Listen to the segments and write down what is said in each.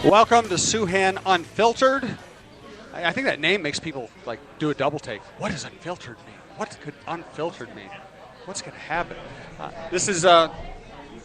Welcome to Souhan Unfiltered. I think that name makes people like do a double take. What does unfiltered mean? What could unfiltered mean? What's going to happen? This is Jim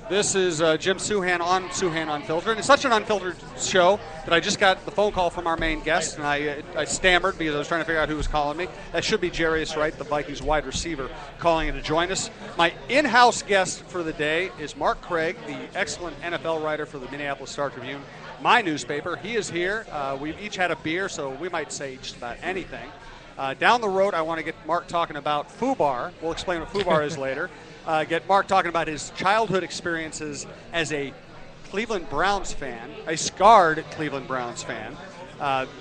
Souhan on Souhan Unfiltered. It's such an unfiltered show that I just got the phone call from our main guest, and I stammered because I was trying to figure out who was calling me. That should be Jarius Wright, the Vikings wide receiver, calling in to join us. My in-house guest for the day is Mark Craig, the excellent NFL writer for the Minneapolis Star-Tribune, my newspaper. He is here. We've each had a beer, so we might say just about anything. Down the road, I want to get Mark talking about FUBAR. We'll explain what FUBAR is later. Get Mark talking about his childhood experiences as a Cleveland Browns fan, a scarred Cleveland Browns fan.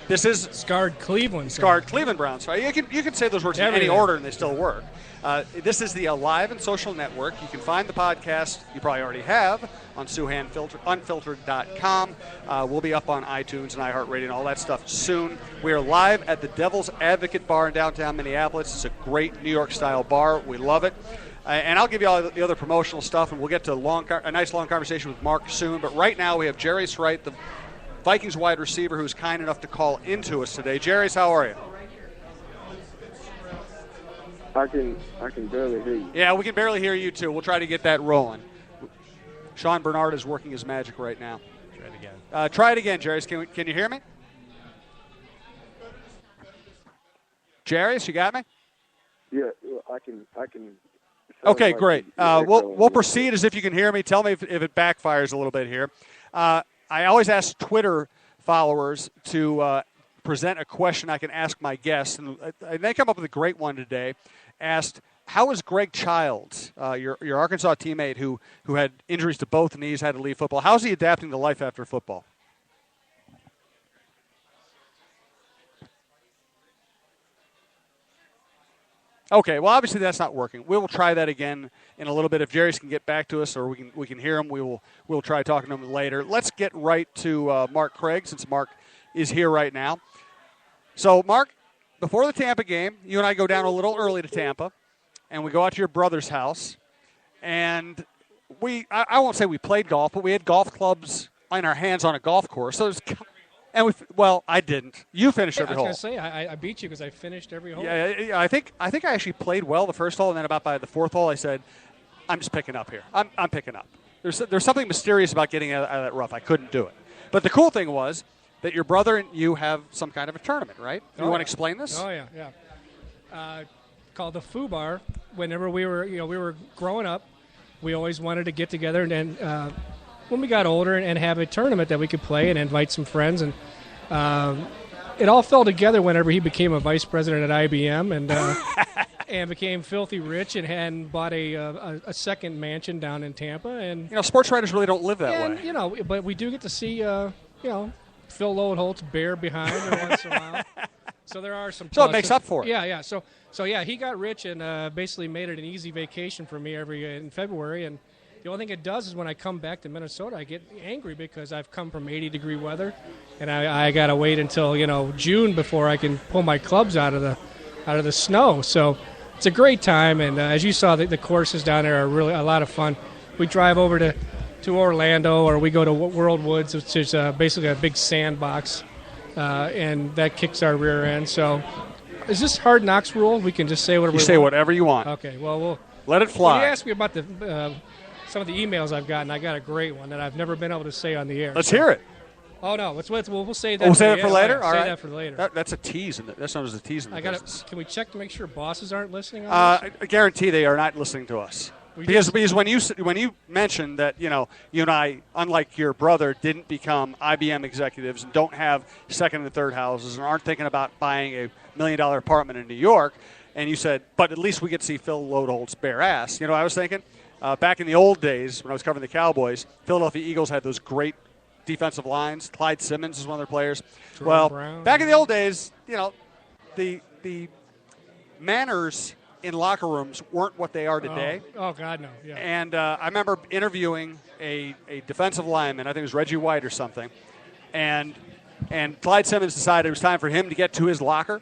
This is scarred Cleveland Browns fan. You can say those words in any order and they still work. This is the Alive and Social Network. You can find the podcast, you probably already have, on SouhanUnfiltered.com. We'll be up on iTunes and iHeartRadio and all that stuff soon. We are live at the Devil's Advocate Bar in downtown Minneapolis. It's a great New York-style bar. We love it. And I'll give you all the other promotional stuff, and we'll get to a nice long conversation with Mark soon. But right now we have Jarius Wright, the Vikings wide receiver, who's kind enough to call into us today. Jarius, how are you? I can barely hear you. Yeah, we can barely hear you, too. We'll try to get that rolling. Sean Bernard is working his magic right now. Try it again. Try it again, Jarius. Can you hear me? Jarius, you got me? Yeah, I can. Okay, great. We'll proceed as if you can hear me. Tell me if it backfires a little bit here. I always ask Twitter followers to present a question I can ask my guests, and they come up with a great one today. Asked, how is Greg Childs, your Arkansas teammate who had injuries to both knees, had to leave football, how's he adapting to life after football? Okay, well, obviously that's not working. We will try that again in a little bit. If Jarius can get back to us or we can hear him, we'll try talking to him later. Let's get right to Mark Craig, since Mark is here right now. So, Mark, before the Tampa game, you and I go down a little early to Tampa, and we go out to your brother's house. And I won't say we played golf, but we had golf clubs in our hands on a golf course. So I didn't. You finished every hole. I was going to say, I beat you because I finished every hole. Yeah, I think I actually played well the first hole, and then about by the fourth hole, I said, I'm just picking up here. I'm picking up. There's something mysterious about getting out of that rough. I couldn't do it. But the cool thing was that your brother and you have some kind of a tournament, right? You want to explain this? Oh, yeah. Called the FUBAR. Whenever we were growing up, we always wanted to get together and when we got older and have a tournament that we could play and invite some friends. And it all fell together whenever he became a vice president at IBM and became filthy rich and bought a second mansion down in Tampa. And sports writers really don't live that way. But we do get to see Phil Lodeholt's bear behind her once in a while. So there are some. So it makes up for it. Yeah. So he got rich and basically made it an easy vacation for me in February. And the only thing it does is when I come back to Minnesota, I get angry because I've come from 80-degree weather, and I got to wait until June before I can pull my clubs out of the snow. So it's a great time, and as you saw, the courses down there are really a lot of fun. We drive over to Orlando, or we go to World Woods, which is basically a big sandbox, and that kicks our rear end. So is this Hard Knocks rule? We can just say whatever we want? You say whatever you want. Okay, well, we'll let it fly. You asked me about some of the emails I've gotten. I got a great one that I've never been able to say on the air. Let's hear it. Oh, no. We'll say that. We'll say that for later? All right. Say that for later. That's a tease. That's known as a tease in the business. Can we check to make sure bosses aren't listening on this? I guarantee they are not listening to us. Because when you mentioned that, you and I, unlike your brother, didn't become IBM executives and don't have second and third houses and aren't thinking about buying a $1 million apartment in New York, and you said, but at least we get to see Phil Lodeholt's bare ass. You know what I was thinking? Back in the old days when I was covering the Cowboys, Philadelphia Eagles had those great defensive lines. Clyde Simmons is one of their players. Brown. Back in the old days, the manners in locker rooms weren't what they are today. Oh God, no. Yeah. And I remember interviewing a defensive lineman, I think it was Reggie White or something, and Clyde Simmons decided it was time for him to get to his locker.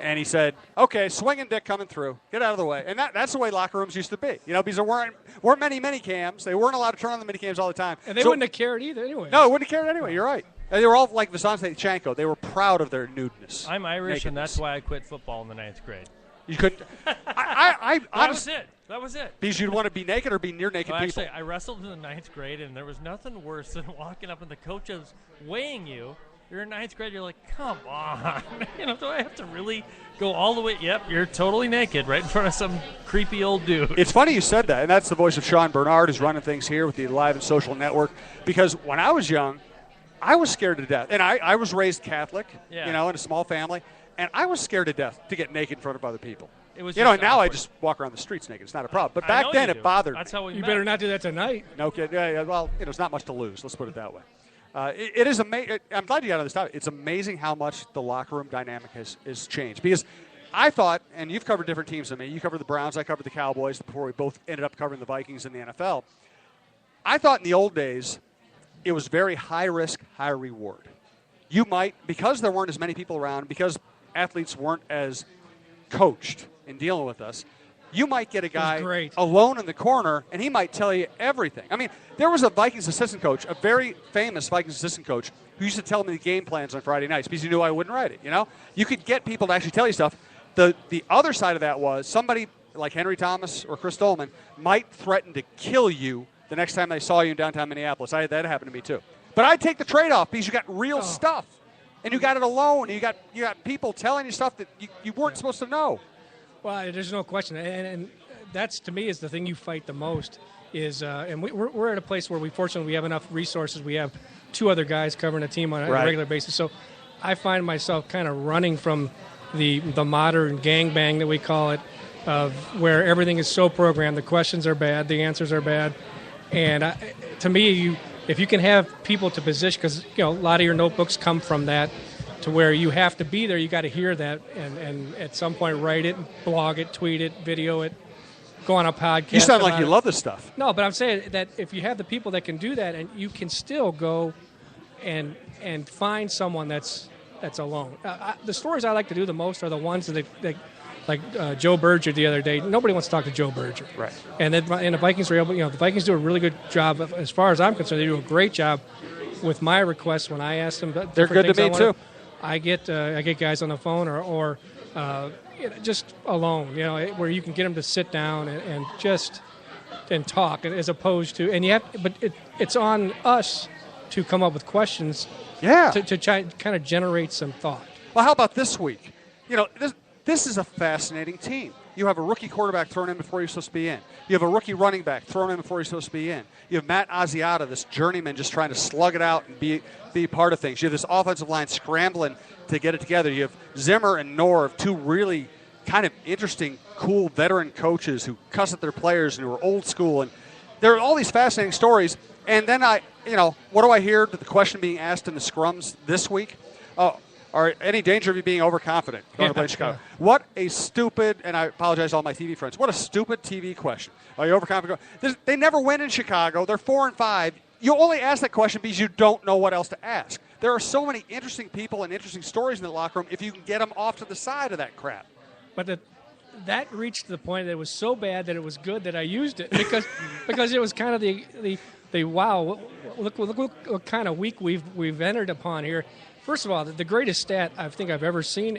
And he said, okay, swinging dick coming through. Get out of the way. And that's the way locker rooms used to be. Because there weren't many cams. They weren't allowed to turn on the mini cams all the time. And they wouldn't have cared either anyway. No, it wouldn't have cared anyway. You're right. And they were all like Vizantchenko. They were proud of their nudeness. I'm Irish, and nakedness. that's why I quit football in the 9th grade. You could. I That was it. Because you'd want to be naked or be near naked Well, people. actually, I wrestled in the 9th grade, and there was nothing worse than walking up and the coach is weighing you. You're in 9th grade. You're like, come on. Do I have to really go all the way? Yep, you're totally naked right in front of some creepy old dude. It's funny you said that, and that's the voice of Sean Bernard, who's running things here with the Live and Social Network. Because when I was young, I was scared to death. And I was raised Catholic, in a small family, and I was scared to death to get naked in front of other people. It was and now I just walk around the streets naked. It's not a problem. But back then it bothered me. That's how we You met. better not do that tonight. No kidding. Yeah, well, it's not much to lose. Let's put it that way. It is amazing. I'm glad you got on this topic. It's amazing how much the locker room dynamic has changed. Because I thought, and you've covered different teams than me. You covered the Browns. I covered the Cowboys before we both ended up covering the Vikings in the NFL. I thought in the old days it was very high risk, high reward. You might, because there weren't as many people around, because athletes weren't as coached in dealing with us, you might get a guy alone in the corner, and he might tell you everything. I mean, there was a Vikings assistant coach, a very famous Vikings assistant coach, who used to tell me the game plans on Friday nights because he knew I wouldn't write it, You could get people to actually tell you stuff. The other side of that was somebody like Henry Thomas or Chris Dolman might threaten to kill you the next time they saw you in downtown Minneapolis. That happened to me, too. But I'd take the trade-off because you got real stuff, and you got it alone, and you got people telling you stuff that you weren't supposed to know. Well, there's no question, and that's to me is the thing you fight the most. And we're at a place where we have enough resources. We have 2 other guys covering a team on a regular basis. So I find myself kind of running from the modern gangbang that we call it, of where everything is so programmed. The questions are bad, the answers are bad, and to me, if you can have people to position, because a lot of your notebooks come from that, to where you have to be there, you got to hear that, and at some point write it, blog it, tweet it, video it, go on a podcast. You sound like you love this stuff. No, but I'm saying that if you have the people that can do that, and you can still go and find someone that's alone. The stories I like to do the most are the ones that like Joe Berger the other day. Nobody wants to talk to Joe Berger. Right. And the Vikings were able. The Vikings do a really good job. As far as I'm concerned, they do a great job with my requests when I ask them. They're good to me too. I get guys on the phone or just alone, where you can get them to sit down and just talk, as opposed to, and it's on us to come up with questions, to try kind of generate some thought. Well, how about this week? This is a fascinating team. You have a rookie quarterback thrown in before you're supposed to be in. You have a rookie running back thrown in before you're supposed to be in. You have Matt Asiata, this journeyman, just trying to slug it out and be part of things. You have this offensive line scrambling to get it together. You have Zimmer and Norv, 2 really kind of interesting, cool veteran coaches who cuss at their players and who are old school. And there are all these fascinating stories. And then what do I hear? The question being asked in the scrums this week? Are any danger of you being overconfident going to play in Chicago? What a stupid, and I apologize to all my TV friends, what a stupid TV question. Are you overconfident? They never win in Chicago. They're 4-5. You only ask that question because you don't know what else to ask. There are so many interesting people and interesting stories in the locker room if you can get them off to the side of that crap. But that reached the point that it was so bad that it was good that I used it because it was kind of the wow, look what kind of week we've entered upon here. First of all, the greatest stat I think I've ever seen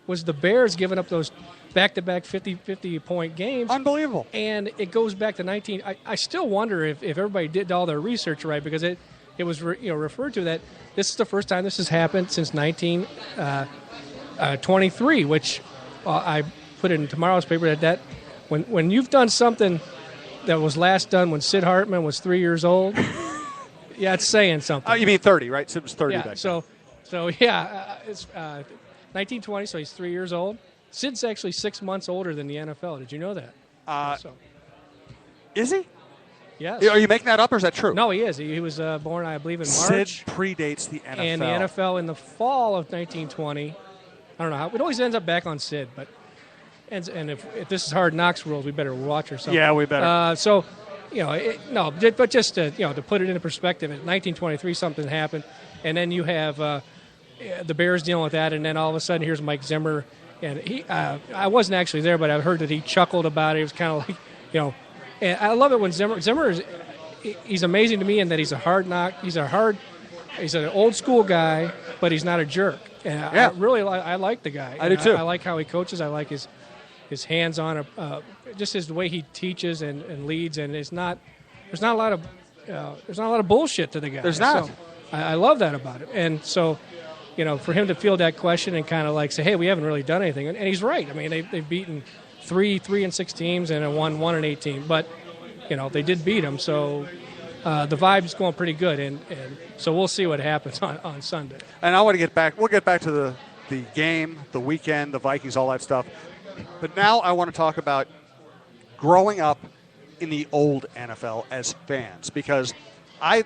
was the Bears giving up those back-to-back 50-point games. Unbelievable. And it goes back to 19. I still wonder if everybody did all their research right, because it was referred to that this is the first time this has happened since 1923, which I put in tomorrow's paper that when you've done something that was last done when Sid Hartman was 3 years old, yeah, it's saying something. Oh, you mean 30, right? Sid was 30 back then. It's 1920, so he's 3 years old. Sid's actually 6 months older than the NFL. Did you know that? Is he? Yes. Are you making that up, or is that true? No, he is. He was born, I believe, in Sid March. predates the NFL. And the NFL in the fall of 1920. I don't know how. It always ends up back on Sid, but and if this is Hard Knocks rules, we better watch or something. Yeah, we better. But just to put it into perspective, in 1923 something happened, and then you have the Bears dealing with that, and then all of a sudden here's Mike Zimmer, and he I wasn't actually there, but I heard that he chuckled about it. It was kind of like, and I love it when Zimmer is, he's amazing to me in that he's a hard he's an old school guy, but he's not a jerk. And Yeah. I like the guy. I do too. I like how he coaches. I like his hands-on, just his the way he teaches and leads. And there's not a lot of bullshit to the guy. There's not. So I love that about him. And so, for him to field that question and kind of like say, hey, we haven't really done anything, and he's right. I mean, they've beaten 3-6 teams and won 1-8 team, but they did beat them. So the vibe's going pretty good, and so we'll see what happens on Sunday. And I want to get back. We'll get back to the game, the weekend, the Vikings, all that stuff. But now I want to talk about growing up in the old NFL as fans, because I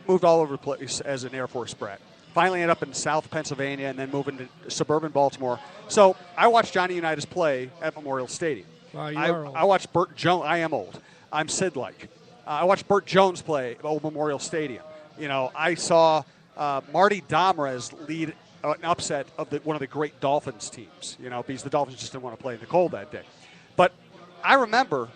moved all over the place as an Air Force brat. Finally ended up in South Pennsylvania and then moving to suburban Baltimore. So I watched Johnny Unitas play at Memorial Stadium. Wow, you are old. I watched Burt Jones. I am old. I'm Sid-like. I watched Burt Jones play at Old Memorial Stadium. I saw Marty Domrez lead an upset of one of the great Dolphins teams, because the Dolphins just didn't want to play in the cold that day. But I remember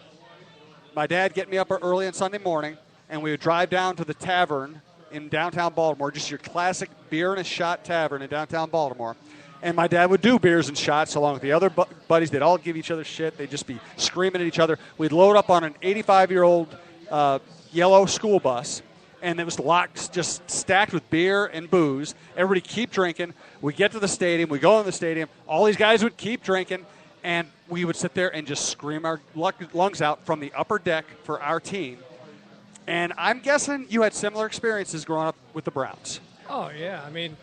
my dad getting me up early on Sunday morning, and we would drive down to the tavern in downtown Baltimore, just your classic beer and a shot tavern in downtown Baltimore. And my dad would do beers and shots along with the other buddies. They'd all give each other shit. They'd just be screaming at each other. We'd load up on an 85-year-old yellow school bus, and it was locked, just stacked with beer and booze. Everybody keep drinking. We get to the stadium. We go in the stadium. All these guys would keep drinking, and we would sit there and just scream our lungs out from the upper deck for our team. And I'm guessing you had similar experiences growing up with the Browns. Oh yeah, I mean,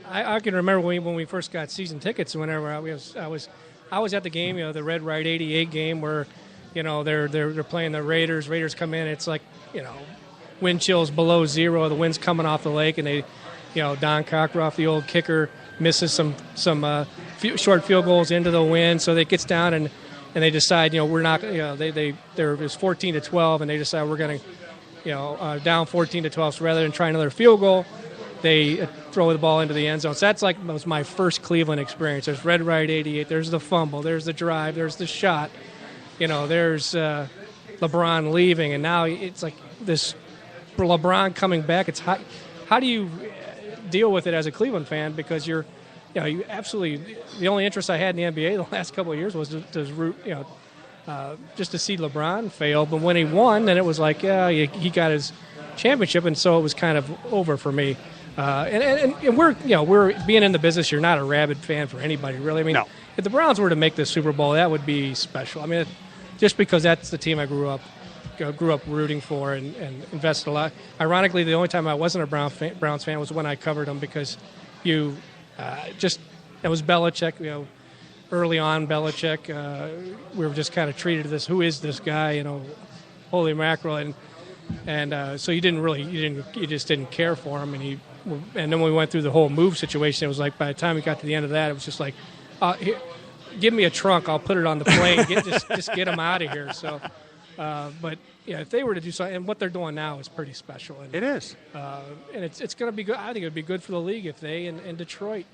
I can remember when we first got season tickets. Whenever I was at the game, the Red Right '88 game where, they're playing the Raiders. Raiders come in. It's like, wind chills below zero. The wind's coming off the lake, and they, Don Cockroft, the old kicker, misses some short field goals into the wind. So they gets down and they decide, we're not, it was 14-12, and they decide we're going to. Down 14-12. So rather than try another field goal, they throw the ball into the end zone. So that was my first Cleveland experience. There's Red Right '88. There's the fumble. There's the drive. There's the shot. There's LeBron leaving, and now it's like this LeBron coming back. It's how do you deal with it as a Cleveland fan? Because you absolutely, the only interest I had in the NBA the last couple of years was to root, just to see LeBron fail. But when he won, then it was like, he got his championship, and so it was kind of over for me. And we're being in the business. You're not a rabid fan for anybody, really. I mean, no. If the Browns were to make the Super Bowl, that would be special. I mean, just because that's the team I grew up rooting for and invested a lot. Ironically, the only time I wasn't a Browns fan was when I covered them, because it was Belichick. Early on, Belichick, we were just kind of treated as, who is this guy? Holy mackerel, and so you just didn't care for him, and then when we went through the whole move situation, it was like by the time we got to the end of that, it was just like, here, give me a trunk, I'll put it on the plane, just get him out of here. So, but yeah, if they were to do something, and what they're doing now is pretty special. And, it is, and it's going to be good. I think it would be good for the league if they and Detroit.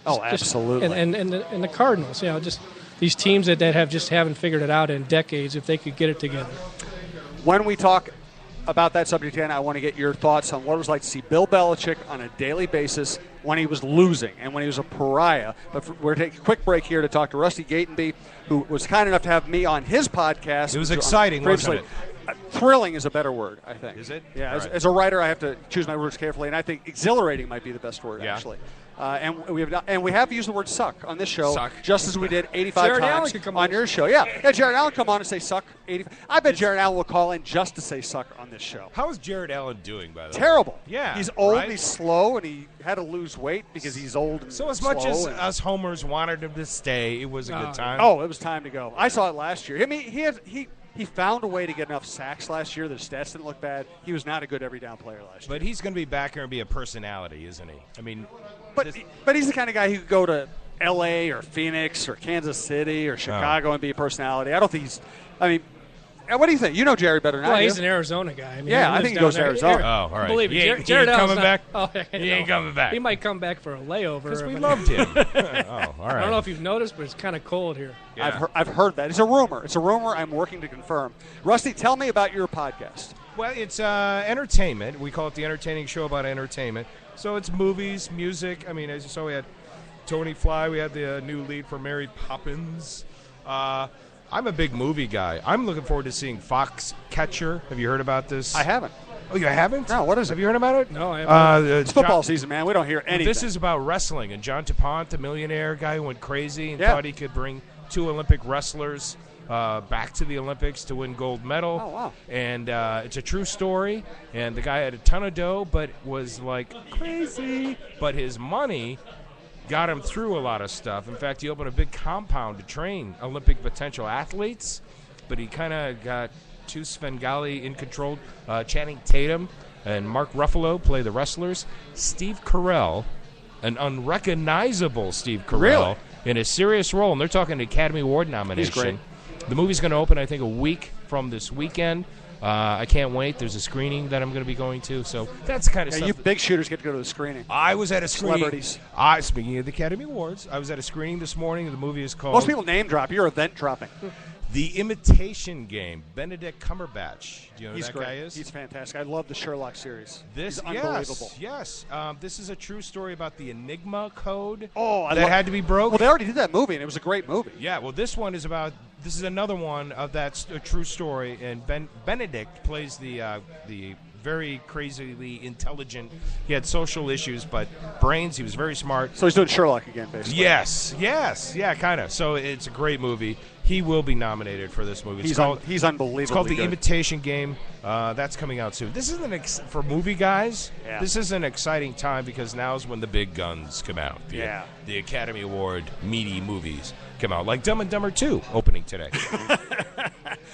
Oh, absolutely. And the Cardinals, just these teams that haven't figured it out in decades, if they could get it together. When we talk about that subject again, I want to get your thoughts on what it was like to see Bill Belichick on a daily basis when he was losing and when he was a pariah. But we're taking a quick break here to talk to Rusty Gatenby, who was kind enough to have me on his podcast. It was exciting, wasn't it? Thrilling is a better word, I think. Is it? Yeah, right. As a writer, I have to choose my words carefully, and I think exhilarating might be the best word, actually. And we have used the word suck on this show, just as we did 85 Jared times Allen could come on your show. Yeah, Jared Allen come on and say suck 85. I bet Jared Allen will call in just to say suck on this show. How is Jared Allen doing, by the way? Terrible. Yeah, he's old, right? he's slow, and he had to lose weight because he's old and so as much as and us homers wanted him to stay, it was a good time. Oh, it was time to go. I saw it last year. I mean, he found a way to get enough sacks last year. The stats didn't look bad. He was not a good every down player last year. But he's going to be back here and be a personality, isn't he? I mean, but he's the kind of guy who could go to L.A. or Phoenix or Kansas City or Chicago and be a personality. I don't think he's – I mean, what do you think? You know Jerry better than I do. Well, he's an Arizona guy. I mean, I think he goes to Arizona. Oh, all right. Believe me, Jared Jared Allen's coming back? Oh, he ain't coming back. He might come back for a layover. Because we loved him. Oh, all right. I don't know if you've noticed, but it's kind of cold here. Yeah. I've heard that. It's a rumor. It's a rumor I'm working to confirm. Rusty, tell me about your podcast. Well, it's entertainment. We call it the Entertaining Show about entertainment. So it's movies, music. I mean, as you saw, we had Tony Fly. We had the new lead for Mary Poppins. I'm a big movie guy. I'm looking forward to seeing Foxcatcher. Have you heard about this? I haven't. Oh, you haven't? No, what is it? Have you heard about it? No, I haven't. It's football season, man. We don't hear anything. This is about wrestling, and John DuPont, the millionaire guy who went crazy and Yeah. thought he could bring 2 Olympic wrestlers back to the Olympics to win gold medal. Oh, wow. And it's a true story, and the guy had a ton of dough, but was like crazy. But his money got him through a lot of stuff. In fact, he opened a big compound to train Olympic potential athletes, but he kind of got too Svengali in control. Channing Tatum and Mark Ruffalo play the wrestlers. Steve Carell, an unrecognizable Steve Carell, Really? in a serious role, and they're talking Academy Award nomination. He's great. The movie's going to open, I think, a week from this weekend. I can't wait. There's a screening that I'm going to be going to, so that's the kind of Yeah, stuff. you big shooters get to go to the screening. I was at a screening. Celebrities. Speaking of the Academy Awards, I was at a screening this morning. The movie is called Most people name drop. You're event dropping. The Imitation Game. Benedict Cumberbatch. Do you know who He's that great. guy is? He's fantastic. I love the Sherlock series. This He's unbelievable. Yes. This is a true story about the Enigma code Oh, that had to be broke. Well, they already did that movie, and it was a great movie. Yeah, well, this one is about. This is another one of that's a true story, and Benedict plays the very crazily intelligent. He had social issues, but brains. He was very smart. So he's doing Sherlock again, basically. Yes, yeah, kind of. So it's a great movie. He will be nominated for this movie. He's unbelievable. It's called The good. Imitation Game. That's coming out soon. This is for movie guys. Yeah. This is an exciting time because now is when the big guns come out. The Academy Award meaty movies come out, like Dumb and Dumber 2 opening today.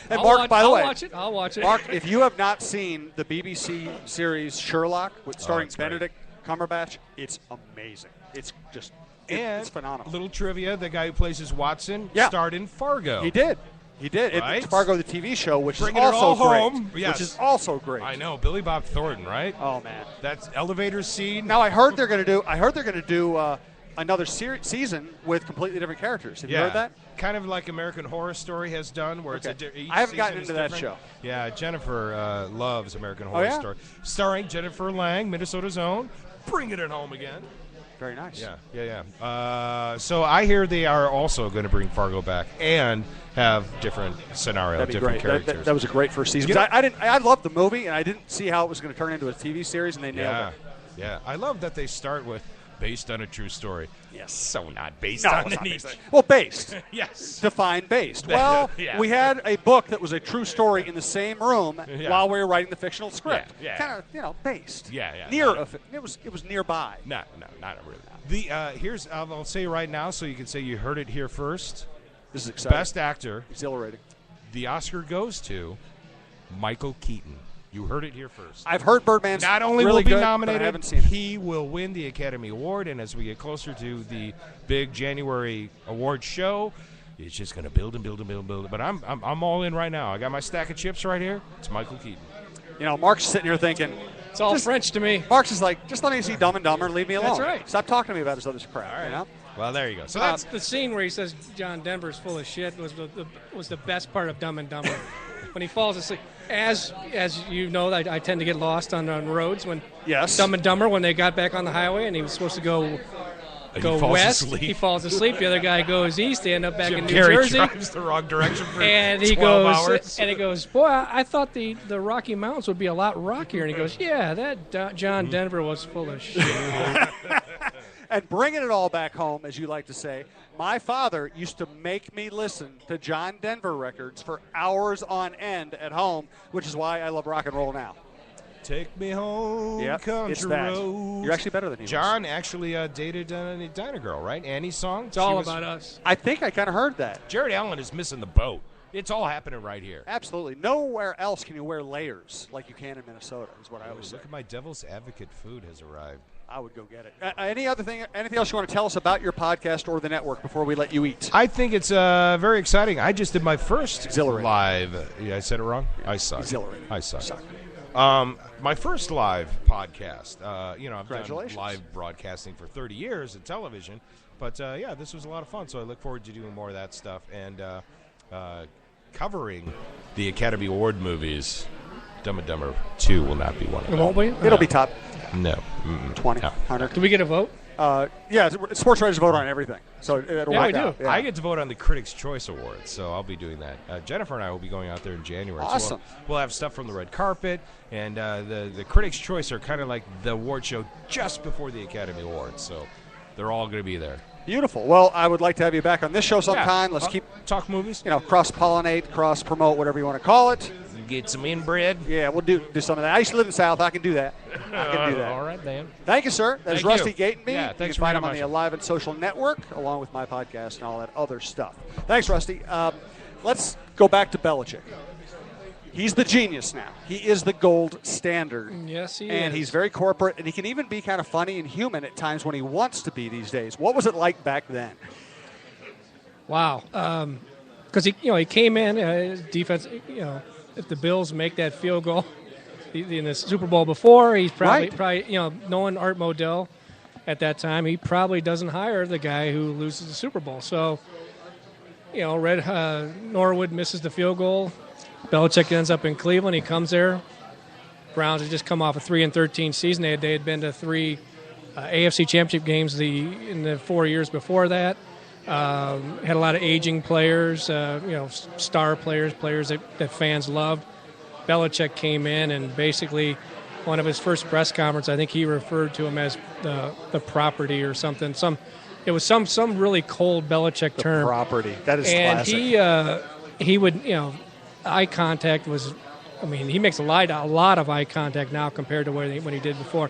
And Mark, by the way, I'll watch it. Mark, if you have not seen the BBC series Sherlock, starring it's great. Benedict Cumberbatch, it's amazing. It's just it's phenomenal. Little trivia: the guy who plays his Watson Yeah. starred in Fargo. He did. Right? It's Fargo, the TV show, which Bringing is it all also great. home. Yes. Which is also great. I know Billy Bob Thornton, right? Oh man. That's elevator scene. Now I heard they're going to do another season with completely different characters. Have you heard that? Kind of like American Horror Story has done, where Okay. each I haven't gotten season is into that different. show. Yeah, Jennifer loves American Horror yeah? Story, starring Jennifer Lang, Minnesota's own, bringing it home again. Very nice. Yeah. So I hear they are also going to bring Fargo back and have different scenario, That'd be different great. characters. That was a great first season. You know- I loved the movie, and I didn't see how it was going to turn into a TV series, and they nailed yeah, it. yeah. I love that they start with based on a true story. Yes. So not based No, on it's not any. based. Well, based. Yes. Define based. Well, Yeah. we had a book that was a true story in the same room Yeah. while we were writing the fictional script. Yeah. Kind of, based. Yeah. Near. It was nearby. No, not really. Here's I'll say right now, so you can say you heard it here first. This is exciting. Best actor. Exhilarating. The Oscar goes to Michael Keaton. You heard it here first. I've heard Birdman's Not only really will be good, nominated, but I haven't seen it. he will win the Academy Award. And as we get closer to the big January award show, it's just going to build and build and build and build. But I'm all in right now. I got my stack of chips right here. It's Michael Keaton. You know, Mark's sitting here thinking. It's all French to me. Mark's is like, just let me see Dumb and Dumber and leave me alone. That's right. Stop talking to me about this other crap. All right. You know? Well, there you go. So That's that's the scene where he says John Denver's full of shit was the best part of Dumb and Dumber. When he falls asleep, as you know, I tend to get lost on roads. When Yes. Dumb and Dumber, when they got back on the highway and he was supposed to go falls west, asleep. he falls asleep. The other guy goes east. They end up back in New Carrey Jersey. drives the wrong direction for And he 12 goes, hours. and he goes, boy, I thought the Rocky Mountains would be a lot rockier. And he goes, yeah, that John Denver was full of shit. And bringing it all back home, as you like to say, my father used to make me listen to John Denver records for hours on end at home, which is why I love rock and roll now. Take me home, Yep, country it's that. road. You're actually better than he was. John actually dated Dinah Girl, right? Annie's song. It's all about us. I think I kind of heard that. Jared Allen is missing the boat. It's all happening right here. Absolutely. Nowhere else can you wear layers like you can in Minnesota, is what I always say. Look at my Devil's Advocate food has arrived. I would go get it. Anything else you want to tell us about your podcast or the network before we let you eat? I think it's very exciting. I just did my first Exhilarating. live. Yeah, I said it wrong. I suck. Exhilarating. I suck. Suck. My first live podcast. I've done Congratulations. live broadcasting for 30 years in television, but this was a lot of fun. So I look forward to doing more of that stuff and covering the Academy Award movies. Dumb and Dumber 2 will not be one of It them. won't be? It'll be top No. 20, No. 100. Do we get a vote? Yeah, sports writers vote on everything, so it'll Yeah, work we do. out. Yeah. I get to vote on the Critics' Choice Awards, so I'll be doing that. Jennifer and I will be going out there in January. Awesome. So we'll have stuff from the red carpet, and the Critics' Choice are kind of like the award show just before the Academy Awards, so they're all going to be there. Beautiful. Well, I would like to have you back on this show sometime. Let's keep talk movies. Cross-pollinate, cross-promote, whatever you want to call it. Get some inbred. Yeah, we'll do some of that. I used to live in the South. I can do that. I can do that. All right, Dan. Thank you, sir. That's Thank Rusty you. Gatenby. Yeah, You thanks can for find him having on the us. Alive and Social Network, along with my podcast and all that other stuff. Thanks, Rusty. Let's go back to Belichick. He's the genius now. He is the gold standard. Yes, he And is. he's very corporate, and he can even be kind of funny and human at times when he wants to be these days. What was it like back then? Wow. Because he came in, his defense, if the Bills make that field goal in the Super Bowl before, he's probably knowing Art Modell at that time, he probably doesn't hire the guy who loses the Super Bowl. So, Norwood misses the field goal. Belichick ends up in Cleveland. He comes there. Browns had just come off a 3-13 season. They had been to 3 AFC Championship games in the 4 years before that. Had a lot of aging players, star players that fans loved. Belichick came in, and basically one of his first press conferences, I think he referred to him as the property or something. It was some really cold Belichick term. Property. That is and classic. he would, eye contact was, he makes a lot of eye contact now compared to when he did before.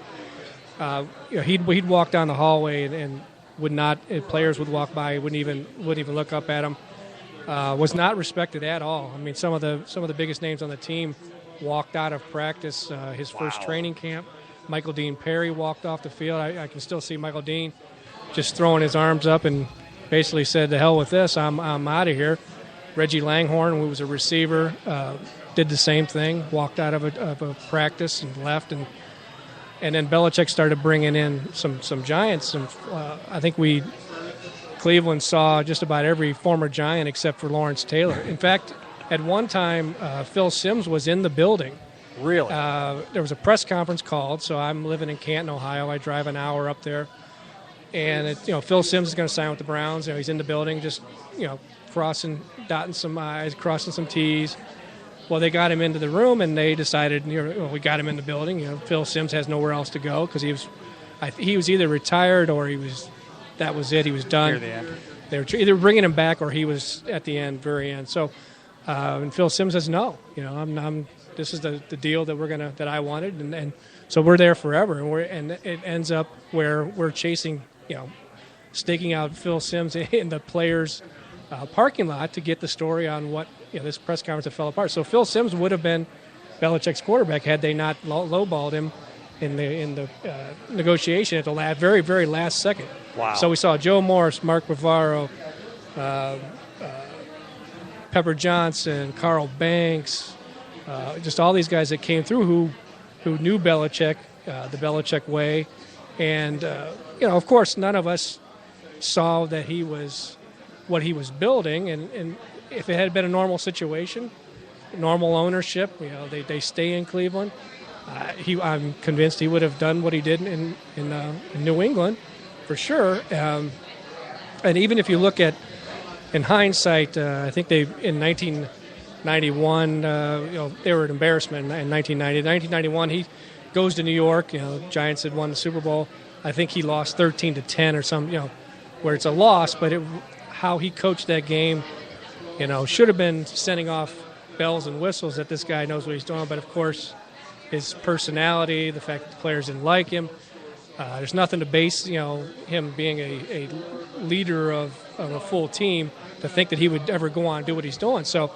He'd walk down the hallway and would not. Players would walk by, wouldn't even look up at him. Was not respected at all. Some of the biggest names on the team walked out of practice. His first training camp, Michael Dean Perry walked off the field. I can still see Michael Dean just throwing his arms up and basically said, "To hell with this! I'm out of here." Reggie Langhorne, who was a receiver, did the same thing. Walked out of a practice and left and then Belichick started bringing in some Giants, and I think Cleveland saw just about every former Giant except for Lawrence Taylor. In fact, at one time, Phil Simms was in the building. Really? There was a press conference called, so I'm living in Canton, Ohio. I drive an hour up there, and Phil Simms is going to sign with the Browns. He's in the building, just dotting some I's, crossing some T's. Well, they got him into the room, and they decided, we got him in the building. Phil Simms has nowhere else to go because he was either retired or that was it. He was done. Near the end. They were either bringing him back or he was at the end, very end. So, and Phil Simms says, no, this is the deal that I wanted, and so we're there forever, and it ends up where we're chasing, staking out Phil Simms in the players' parking lot to get the story on what this press conference that fell apart. So Phil Simms would have been Belichick's quarterback had they not lowballed him in the negotiation at the very, very last second. Wow. So we saw Joe Morris, Mark Bavaro, Pepper Johnson, Carl Banks, just all these guys that came through who knew Belichick, the Belichick way. And, of course, none of us saw that he was what he was building. And if it had been a normal situation, normal ownership, they stay in Cleveland, I'm convinced he would have done what he did in New England, for sure. And even if you look at, in hindsight, I think in 1991, they were an embarrassment in 1990. 1991, he goes to New York. Giants had won the Super Bowl. I think he lost 13-10 or something. Where it's a loss, but how he coached that game, should have been sending off bells and whistles that this guy knows what he's doing. But of course, his personality, the fact that the players didn't like him, there's nothing to base, him being a leader of a full team to think that he would ever go on and do what he's doing. So,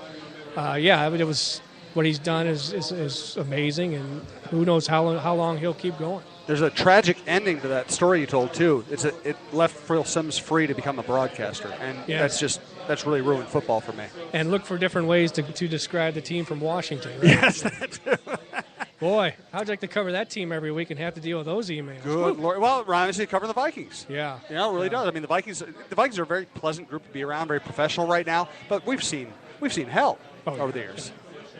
it was what he's done is amazing, and who knows how long he'll keep going. There's a tragic ending to that story you told too. It left Phil Simms free to become a broadcaster, and that's really ruined football for me. And look for different ways to describe the team from Washington. Right? Yes, that too. Boy, how'd you like to cover that team every week and have to deal with those emails? Good Lord. Well, Ryan, is covering the Vikings. Yeah. It really does. The Vikings are a very pleasant group to be around, very professional right now. But we've seen hell over the years.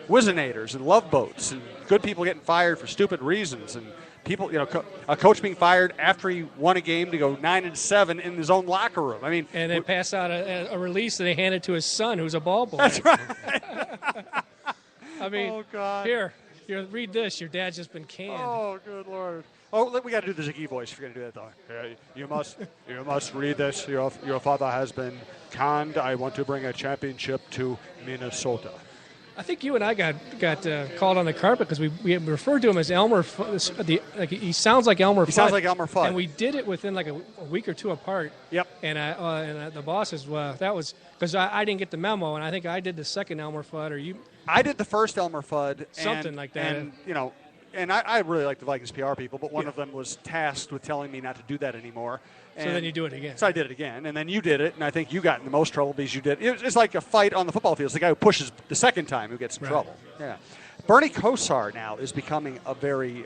Wizenators and love boats and good people getting fired for stupid reasons and people, a coach being fired after he won a game to go 9-7 in his own locker room. I mean, and they pass out a release that they hand it to his son, who's a ball boy. That's right. I mean, oh God. Here, read this. Your dad's just been canned. Oh, good Lord. Oh, we got to do the Ziggy voice if you're going to do that, though. You must read this. Your father has been canned. I want to bring a championship to Minnesota. I think you and I got called on the carpet because we referred to him as Elmer. He sounds like Elmer. He sounds like Elmer Fudd. And we did it within like a week or two apart. Yep. And the bosses, that was because I didn't get the memo, and I think I did the second Elmer Fudd, or you. I did the first Elmer Fudd. Something like that. And I really like the Vikings PR people, but one of them was tasked with telling me not to do that anymore. So then you do it again. So I did it again, and then you did it, and I think you got in the most trouble because you did. It's like a fight on the football field. It's the guy who pushes the second time who gets in trouble. Yeah. Bernie Kosar now is becoming a very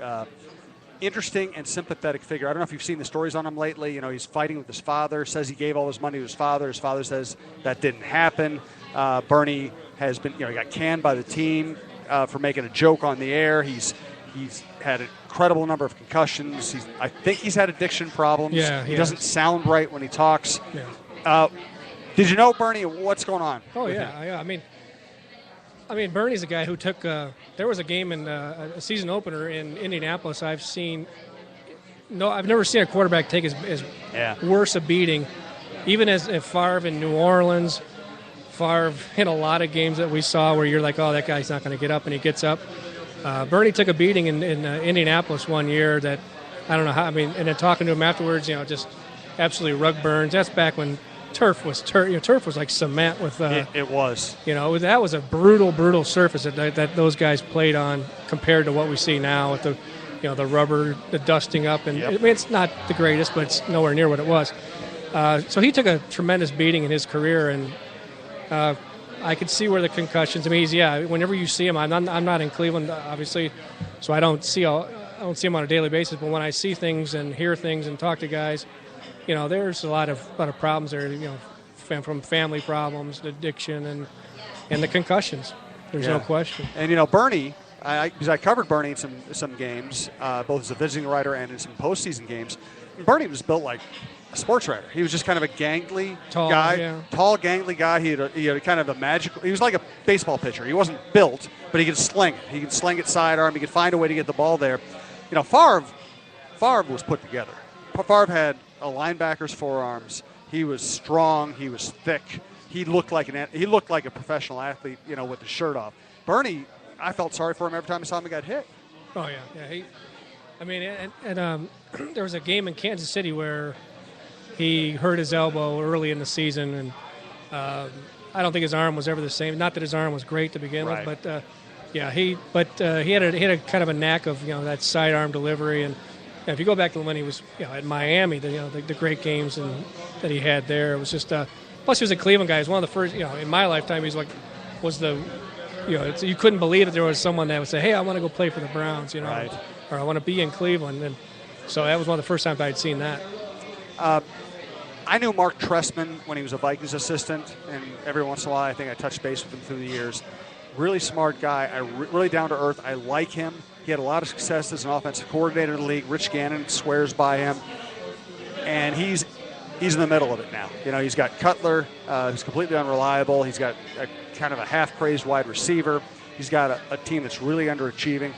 interesting and sympathetic figure. I don't know if you've seen the stories on him lately. He's fighting with his father, says he gave all his money to his father. His father says that didn't happen. Bernie has been, he got canned by the team for making a joke on the air. He's had an incredible number of concussions. I think he's had addiction problems. Yeah, he doesn't sound right when he talks. Yeah. Did you know, Bernie, what's going on? Oh, yeah. I mean, Bernie's a guy who took there was a game in a season opener in Indianapolis I've never seen a quarterback take as worse a beating. Even as Favre in New Orleans, Favre in a lot of games that we saw where you're like, oh, that guy's not going to get up, and he gets up. Bernie took a beating in Indianapolis one year that I don't know how. I mean, and then talking to him afterwards, just absolutely rug burns. That's back when turf was turf was like cement with. It was. That was a brutal surface that those guys played on compared to what we see now with the rubber, the dusting up, and I mean it's not the greatest, but it's nowhere near what it was. So he took a tremendous beating in his career, and I could see where the concussions. I mean, whenever you see him, I'm not in Cleveland, obviously, so I don't see him on a daily basis. But when I see things and hear things and talk to guys, there's a lot of problems there. From family problems, addiction, and the concussions. There's no question. And Bernie, because I covered Bernie in some games, both as a visiting writer and in some postseason games. Bernie was built like a sports writer. He was just kind of a gangly guy, tall, gangly guy. He had kind of a magical. He was like a baseball pitcher. He wasn't built, but he could sling it. He could sling it sidearm. He could find a way to get the ball there. Favre was put together. Favre had a linebacker's forearms. He was strong. He was thick. He looked like a professional athlete. With the shirt off. Bernie, I felt sorry for him every time I saw him get hit. Oh yeah. There was a game in Kansas City where he hurt his elbow early in the season, and I don't think his arm was ever the same. Not that his arm was great to begin with, but he had a kind of a knack of that sidearm delivery. And if you go back to when he was at Miami, the great games that he had there, it was just. Plus, he was a Cleveland guy. He was one of the first. In my lifetime, you couldn't believe that there was someone that would say, "Hey, I want to go play for the Browns," or "I want to be in Cleveland." And so that was one of the first times I'd seen that. I knew Mark Trestman when he was a Vikings assistant, and every once in a while I think I touched base with him through the years. Really smart guy, really down to earth. I like him. He had a lot of success as an offensive coordinator in the league. Rich Gannon swears by him, and he's in the middle of it now. He's got Cutler, who's completely unreliable. He's got a kind of a half-crazed wide receiver. He's got a team that's really underachieving.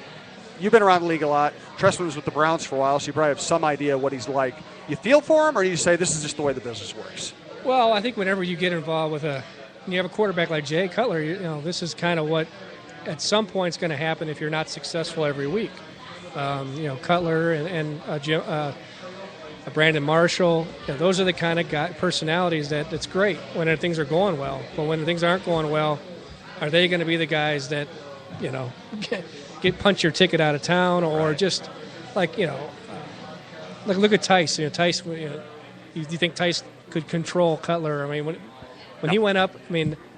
You've been around the league a lot. Trestman was with the Browns for a while, so you probably have some idea what he's like. You feel for him, or do you say this is just the way the business works? Well, I think whenever you get involved with you have a quarterback like Jay Cutler, this is kind of what at some point is going to happen if you're not successful every week. Cutler and Brandon Marshall, those are the kind of personalities that's great when things are going well. But when things aren't going well, are they going to be the guys that, punch your ticket out of town, or just like look at Tice. Tice. You think Tice could control Cutler? I mean, when he went up,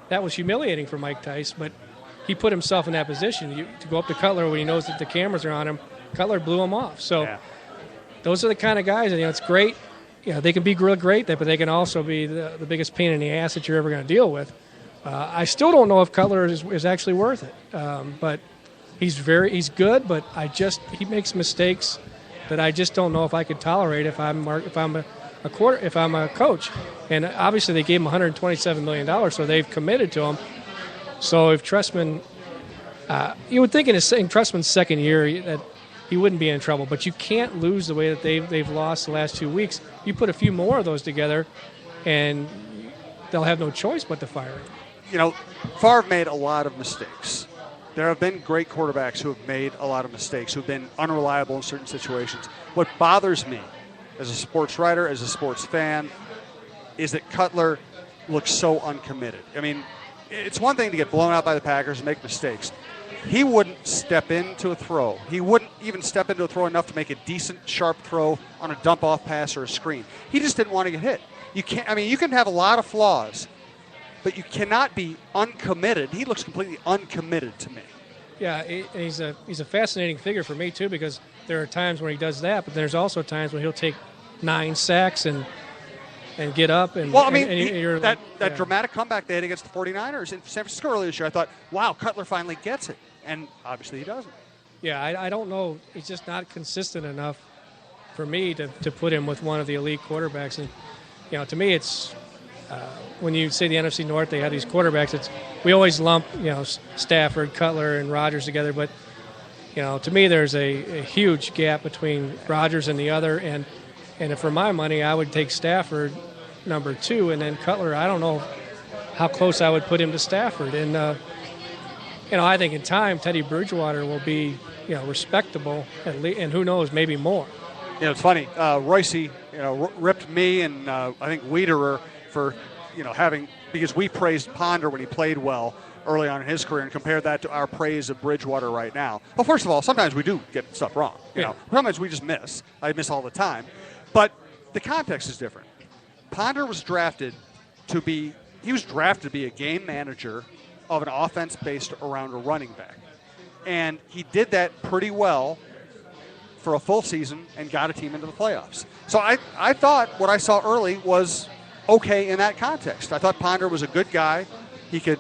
that was humiliating for Mike Tice, but he put himself in that position to go up to Cutler when he knows that the cameras are on him. Cutler blew him off. So those are the kind of guys. And it's great. They can be real great, but they can also be the biggest pain in the ass that you're ever going to deal with. I still don't know if Cutler is actually worth it. But he's good, but he makes mistakes that I just don't know if I could tolerate if I'm a coach. And obviously they gave him $127 million, so they've committed to him. So if Trestman, you would think in Trestman's second year that he wouldn't be in trouble, but you can't lose the way that they've lost the last 2 weeks. You put a few more of those together, and they'll have no choice but to fire him. Favre made a lot of mistakes. There have been great quarterbacks who have made a lot of mistakes, who have been unreliable in certain situations. What bothers me as a sports writer, as a sports fan, is that Cutler looks so uncommitted. I mean, it's one thing to get blown out by the Packers and make mistakes. He wouldn't step into a throw. He wouldn't even step into a throw enough to make a decent, sharp throw on a dump-off pass or a screen. He just didn't want to get hit. You can have a lot of flaws, but you cannot be uncommitted. He looks completely uncommitted to me. Yeah, he's a fascinating figure for me, too, because there are times when he does that, but there's also times when he'll take 9 sacks and get up. That dramatic comeback they had against the 49ers in San Francisco earlier this year, I thought, wow, Cutler finally gets it. And obviously he doesn't. Yeah, I don't know. He's just not consistent enough for me to put him with one of the elite quarterbacks. And, to me, it's when you say the NFC North, they have these quarterbacks. We always lump, Stafford, Cutler, and Rodgers together. But, to me, there's a huge gap between Rodgers and the other. And for my money, I would take Stafford number 2, and then Cutler. I don't know how close I would put him to Stafford. And I think in time Teddy Bridgewater will be respectable at least, and who knows, maybe more. It's funny. Royce, ripped me and I think Wiederer for because we praised Ponder when he played well early on in his career and compared that to our praise of Bridgewater right now. Well, first of all, sometimes we do get stuff wrong. Sometimes we just miss. I miss all the time. But the context is different. Ponder was drafted to be a game manager of an offense based around a running back. And he did that pretty well for a full season and got a team into the playoffs. So I thought what I saw early was okay in that context. I thought Ponder was a good guy. He could,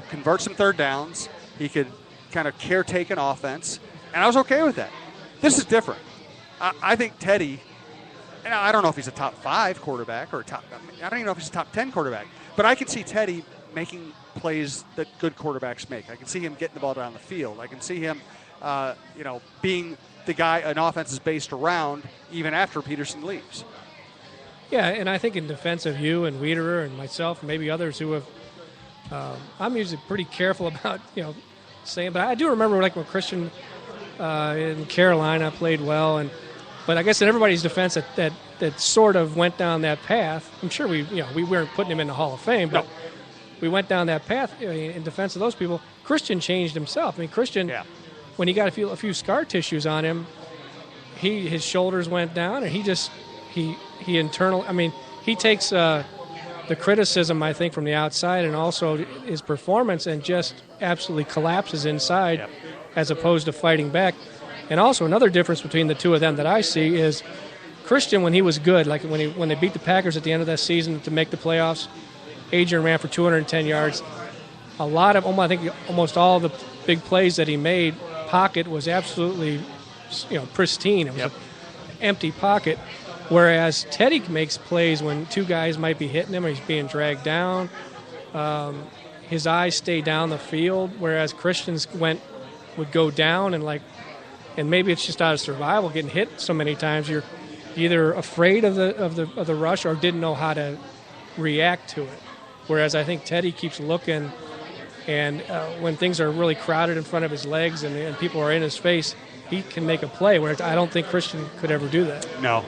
convert some third downs. He could kind of caretake an offense. And I was okay with that. This is different. I think Teddy, and I don't know if he's a top 5 quarterback or I don't even know if he's a top 10 quarterback, but I can see Teddy making plays that good quarterbacks make. I can see him getting the ball down the field. I can see him, being the guy an offense is based around even after Peterson leaves. Yeah, and I think in defense of you and Wiederer and myself and maybe others who have, I'm usually pretty careful about, saying, but I do remember like when Christian in Carolina played well, but I guess in everybody's defense that sort of went down that path. I'm sure we weren't putting him in the Hall of Fame, but we went down that path in defense of those people. Christian changed himself. I mean, Christian, when he got a few scar tissues on him, his shoulders went down, and he takes the criticism, I think, from the outside and also his performance and just absolutely collapses inside as opposed to fighting back. And also another difference between the two of them that I see is Christian, when he was good, like when they beat the Packers at the end of that season to make the playoffs, Adrian ran for 210 yards. I think almost all the big plays that he made, pocket was absolutely pristine. It was an empty pocket. Whereas Teddy makes plays when 2 guys might be hitting him or he's being dragged down. His eyes stay down the field, whereas Christian's would go down and maybe it's just out of survival, getting hit so many times you're either afraid of the rush or didn't know how to react to it. Whereas I think Teddy keeps looking, and when things are really crowded in front of his legs and people are in his face, he can make a play, where I don't think Christian could ever do that. No.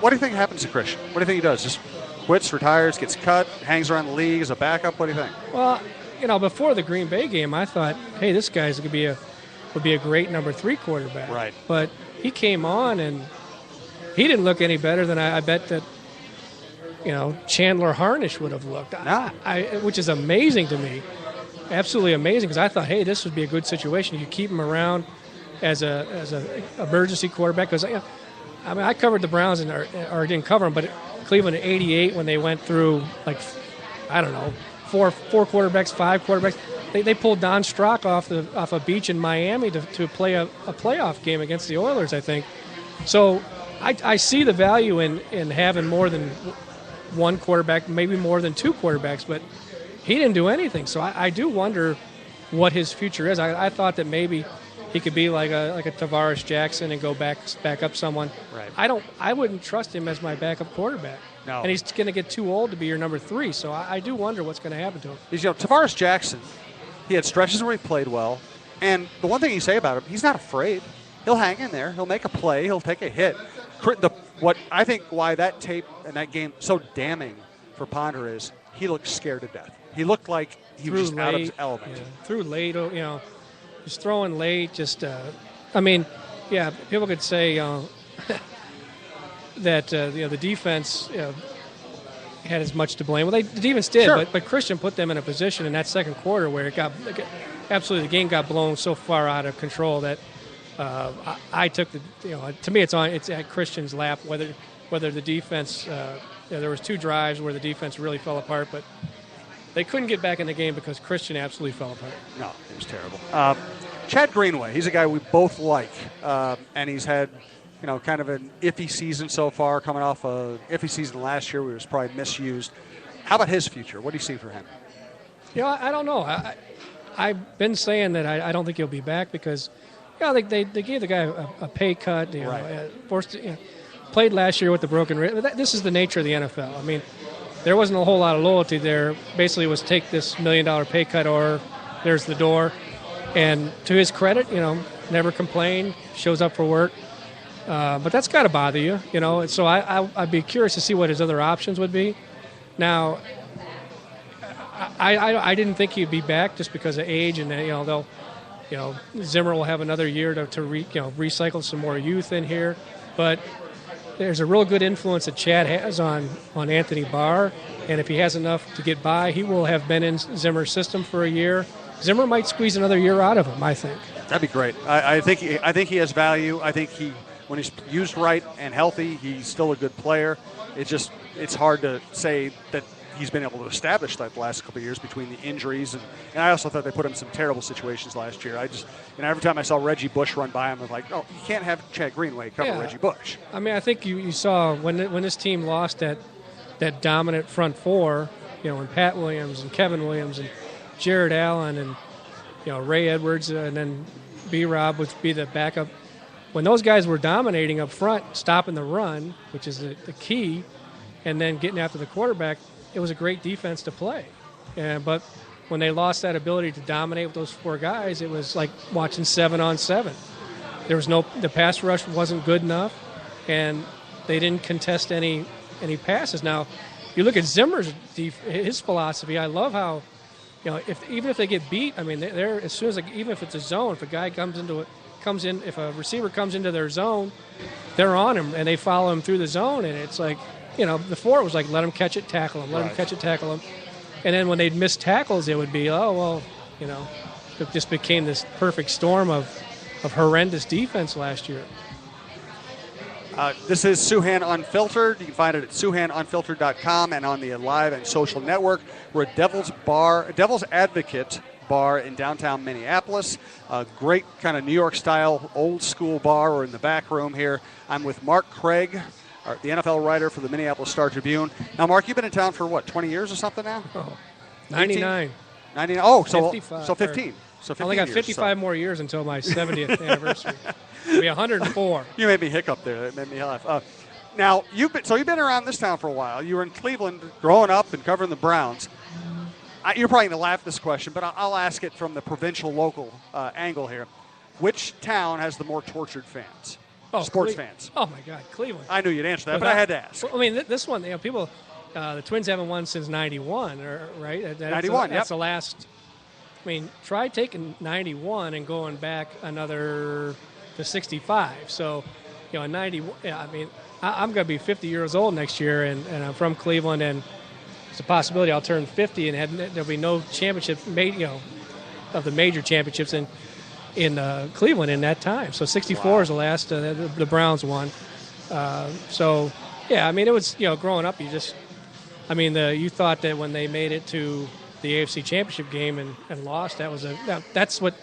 What do you think happens to Christian? What do you think he does? Just quits, retires, gets cut, hangs around the league as a backup? What do you think? Well, before the Green Bay game, I thought, hey, this guy's would be a great number 3 quarterback. Right. But he came on, and he didn't look any better than I bet that Chandler Harnish would have looked. No. Which is amazing to me. Absolutely amazing, because I thought, hey, this would be a good situation. You keep him around as a emergency quarterback, because I covered the Browns or didn't cover them, but Cleveland in '88 when they went through 5 four quarterbacks, 5 quarterbacks. They pulled Don Strock off a beach in Miami to play a playoff game against the Oilers, I think. So I see the value in having more than one quarterback, maybe more than 2 quarterbacks, but he didn't do anything. So I do wonder what his future is. I thought that maybe he could be like a Tavares Jackson and go back up someone. Right. I wouldn't trust him as my backup quarterback. No. And he's going to get too old to be your number 3. So I do wonder what's going to happen to him. Tavares Jackson, he had stretches where he played well, and the one thing you say about him, he's not afraid. He'll hang in there. He'll make a play. He'll take a hit. What I think why that tape and that game so damning for Ponder is he looked scared to death. He looked like he was just out of his element. Yeah, threw late, just throwing late. Just, people could say that the defense had as much to blame. Well, the defense did, Sure. but Christian put them in a position in that second quarter where the game got blown so far out of control that I took to me it's at Christian's lap whether the defense there was 2 drives where the defense really fell apart, but they couldn't get back in the game because Christian absolutely fell apart. No, it was terrible. Chad Greenway, he's a guy we both like, and he's had kind of an iffy season so far, coming off an iffy season last year where he was probably misused. How about his future? What do you see for him? I don't know. I've been saying that I don't think he'll be back because they gave the guy a pay cut. Right. Played last year with the broken rib. This is the nature of the NFL. I mean, there wasn't a whole lot of loyalty there. Basically, it was take this $1 million pay cut or there's the door. And to his credit, never complained, shows up for work. But that's got to bother you, So I'd be curious to see what his other options would be. Now, I didn't think he'd be back just because of age, and Zimmer will have another year to recycle some more youth in here. But there's a real good influence that Chad has on Anthony Barr, and if he has enough to get by, he will have been in Zimmer's system for a year. Zimmer might squeeze another year out of him, I think. That'd be great. I think he has value. I think when he's used right and healthy, he's still a good player. It's hard to say that he's been able to establish that the last couple of years between the injuries, and I also thought they put him in some terrible situations last year. Every time I saw Reggie Bush run by him, I was like, oh, you can't have Chad Greenway cover Reggie Bush. I mean, I think you saw when this team lost that dominant front four, when Pat Williams and Kevin Williams and Jared Allen and Ray Edwards and then B-Rob would be the backup. When those guys were dominating up front, stopping the run, which is the key, and then getting after the quarterback, it was a great defense to play. But when they lost that ability to dominate with those 4 guys, it was like watching 7-on-7. There was the pass rush wasn't good enough, and they didn't contest any passes. Now, you look at Zimmer's his philosophy. I love how, even if they get beat, I mean, they're as soon as even if it's a zone, if a guy if a receiver comes into their zone, they're on him and they follow him through the zone, and it's like. Before it was like, let him catch it, tackle him, let him catch it, tackle him. And then when they'd miss tackles, it would be, it just became this perfect storm of horrendous defense last year. This is Souhan Unfiltered. You can find it at SouhanUnfiltered.com and on the Live and Social Network. We're a Devil's Advocate bar in downtown Minneapolis. A great kind of New York-style, old-school bar. We're in the back room here. I'm with Mark Craig, the NFL writer for the Minneapolis Star-Tribune. Now, Mark, you've been in town for, 20 years or something now? 99. 99. Oh, so 55, 15. So 15 I only got years, 55 more years until my 70th anniversary. It'll be 104. You made me hiccup there. That made me laugh. Now, you've been around this town for a while. You were in Cleveland growing up and covering the Browns. You're probably going to laugh at this question, but I'll ask it from the provincial-local angle here. Which town has the more tortured fans? Sports fans. Oh, my God, Cleveland. I knew you'd answer that, but I had to ask. I mean, this one, people, the Twins haven't won since 91, right? 91, That's the last. I mean, try taking 91 and going back another to 65. So, 91, I mean, I'm going to be 50 years old next year, and I'm from Cleveland, and it's a possibility I'll turn 50 and there'll be no championship, of the major championships in Cleveland in that time. So 64 is the last the Browns won. So, yeah, I mean, it was, growing up, you thought that when they made it to the AFC Championship game and lost. That's what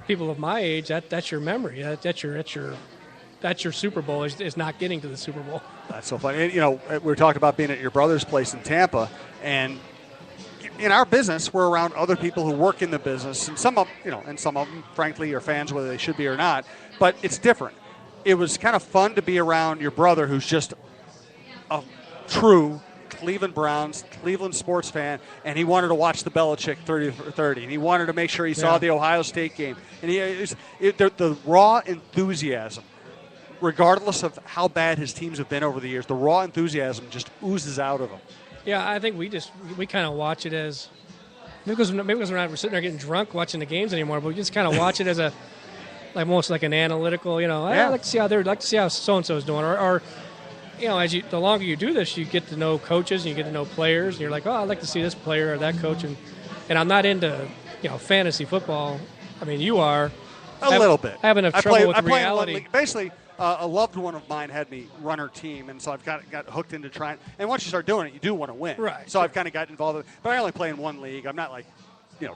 people of my age, that's your memory. That's your Super Bowl is not getting to the Super Bowl. That's so funny. And, we were talking about being at your brother's place in Tampa, and in our business, we're around other people who work in the business, and some of them, frankly, are fans, whether they should be or not. But it's different. It was kind of fun to be around your brother, who's just a true Cleveland Browns, Cleveland sports fan, and he wanted to watch the Belichick 30 for 30, and he wanted to make sure he saw the Ohio State game. And the raw enthusiasm, regardless of how bad his teams have been over the years, the raw enthusiasm just oozes out of him. Yeah, I think we kind of watch it as maybe because we're sitting there getting drunk watching the games anymore, but we just kind of watch it as almost like an analytical. I like to see how so and so is doing, or the longer you do this, you get to know coaches and you get to know players, and you're like, oh, I'd like to see this player or that coach, and I'm not into fantasy football. I mean, you are a little bit. I have enough trouble with reality. Basically. A loved one of mine had me run her team, and so I've got hooked into trying. And once you start doing it, you do want to win. Right. So I've kind of gotten involved with it. But I only play in one league. I'm not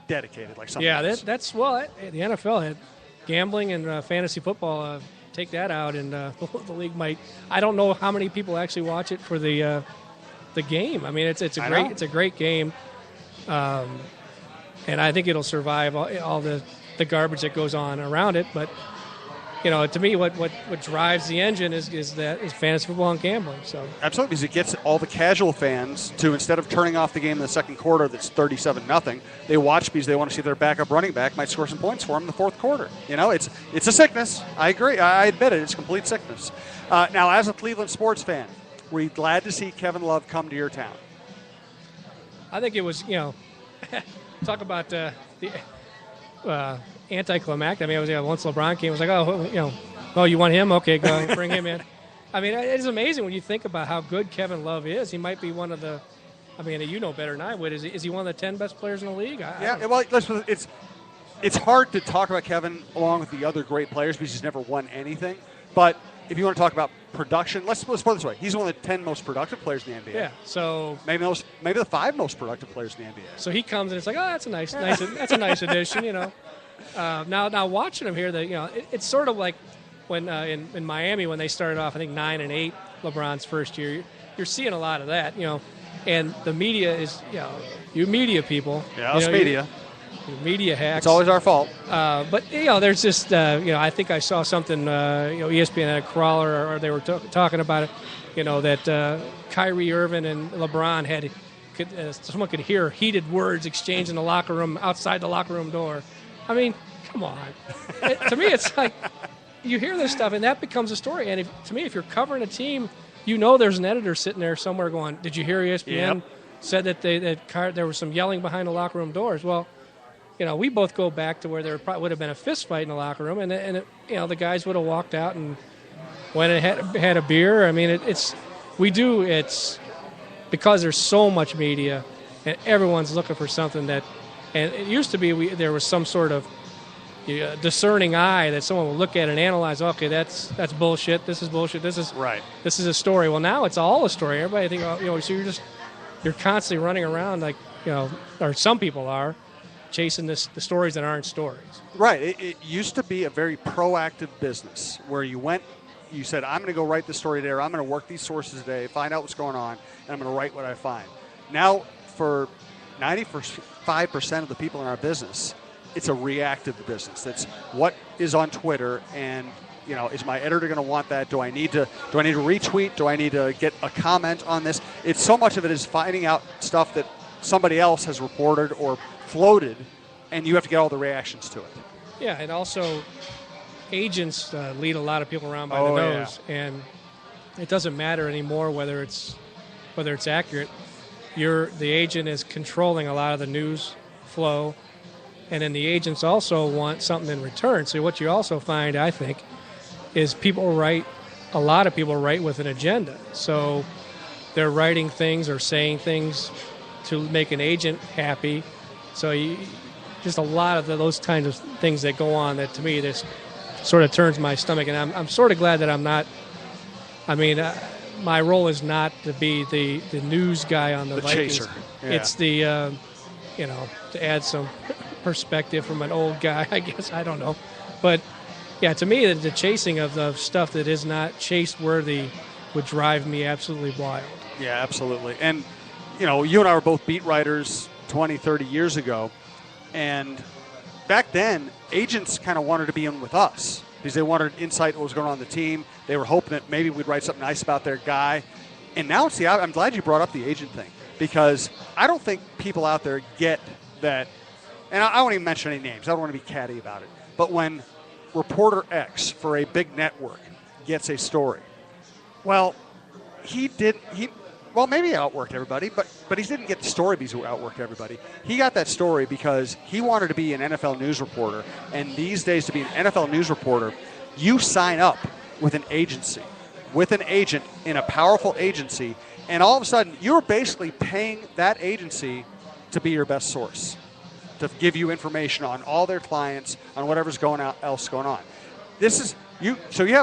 dedicated like some. Yeah, else. the NFL had gambling and fantasy football. Take that out, and the league might. I don't know how many people actually watch it for the game. I mean, it's a great game, and I think it'll survive all the garbage that goes on around it, but. To me, what drives the engine is fantasy football and gambling. So absolutely, because it gets all the casual fans to, instead of turning off the game in the second quarter that's 37-0, they watch because they want to see their backup running back might score some points for them in the fourth quarter. It's a sickness. I agree. I admit it. It's complete sickness. Now, as a Cleveland sports fan, were you glad to see Kevin Love come to your town? I think it was, talk about the anticlimactic. I mean, once LeBron came, it was like, oh, you want him? Okay, go bring him in. I mean, it's amazing when you think about how good Kevin Love is. He might be one of the, better than I would. Is he one of the 10 best players in the league? Listen, it's hard to talk about Kevin along with the other great players because he's never won anything. But if you want to talk about production, let's put it this way: he's one of the 10 most productive players in the NBA. Yeah. So maybe the 5 most productive players in the NBA. So he comes and it's like, oh, that's a nice addition, Now watching him here, it's sort of like when in Miami when they started off, I think 9-8, LeBron's first year. You're seeing a lot of that, and the media is, you media people. Yeah, us media. You media hacks. It's always our fault. But there's just I think I saw something. ESPN had a crawler, or they were talking about it. That Kyrie Irving and LeBron someone could hear heated words exchanged in the locker room outside the locker room door. I mean, come on. To me, it's like you hear this stuff, and that becomes a story. And to me, if you're covering a team, there's an editor sitting there somewhere going, "Did you hear ESPN said that there was some yelling behind the locker room doors?" Well, we both go back to where there would have been a fist fight in the locker room, and the guys would have walked out and went and had a beer. I mean, it's because there's so much media, and everyone's looking for something that. And it used to be there was some sort of discerning eye that someone would look at and analyze. Okay, that's bullshit. This is bullshit. This is right. This is a story. Well, now it's all a story. Everybody think, so you're constantly running around like or some people are chasing the stories that aren't stories. Right. It used to be a very proactive business where you said, I'm going to go write the story there. I'm going to work these sources today, find out what's going on, and I'm going to write what I find. Now, for 95% of the people in our business, it's a reactive business. That's what is on Twitter, and is my editor going to want that? Do I need to retweet? Do I need to get a comment on this? It's so much of it is finding out stuff that somebody else has reported or floated, and you have to get all the reactions to it. Yeah, and also agents lead a lot of people around by the nose, and it doesn't matter anymore whether it's accurate. The agent is controlling a lot of the news flow, and then the agents also want something in return. So what you also find, I think, is a lot of people write with an agenda. So they're writing things or saying things to make an agent happy. So just a lot of those kinds of things that go on that, to me, this sort of turns my stomach. And I'm sort of glad that I'm not my role is not to be the news guy on the Vikings. Chaser. Yeah. It's the to add some perspective from an old guy, I guess. I don't know. But, yeah, to me, the chasing of the stuff that is not chase-worthy would drive me absolutely wild. Yeah, absolutely. And, you and I were both beat writers 20, 30 years ago. And back then, agents kind of wanted to be in with us because they wanted insight what was going on the team. They were hoping that maybe we'd write something nice about their guy. And now I'm glad you brought up the agent thing because I don't think people out there get that. And I won't even mention any names. I don't want to be catty about it. But when reporter X for a big network gets a story, well, maybe he outworked everybody, but he didn't get the story because he outworked everybody. He got that story because he wanted to be an NFL news reporter. And these days, to be an NFL news reporter, you sign up with an agency, with an agent in a powerful agency, and all of a sudden, you're basically paying that agency to be your best source, to give you information on all their clients, on whatever's else going on. This is you. So you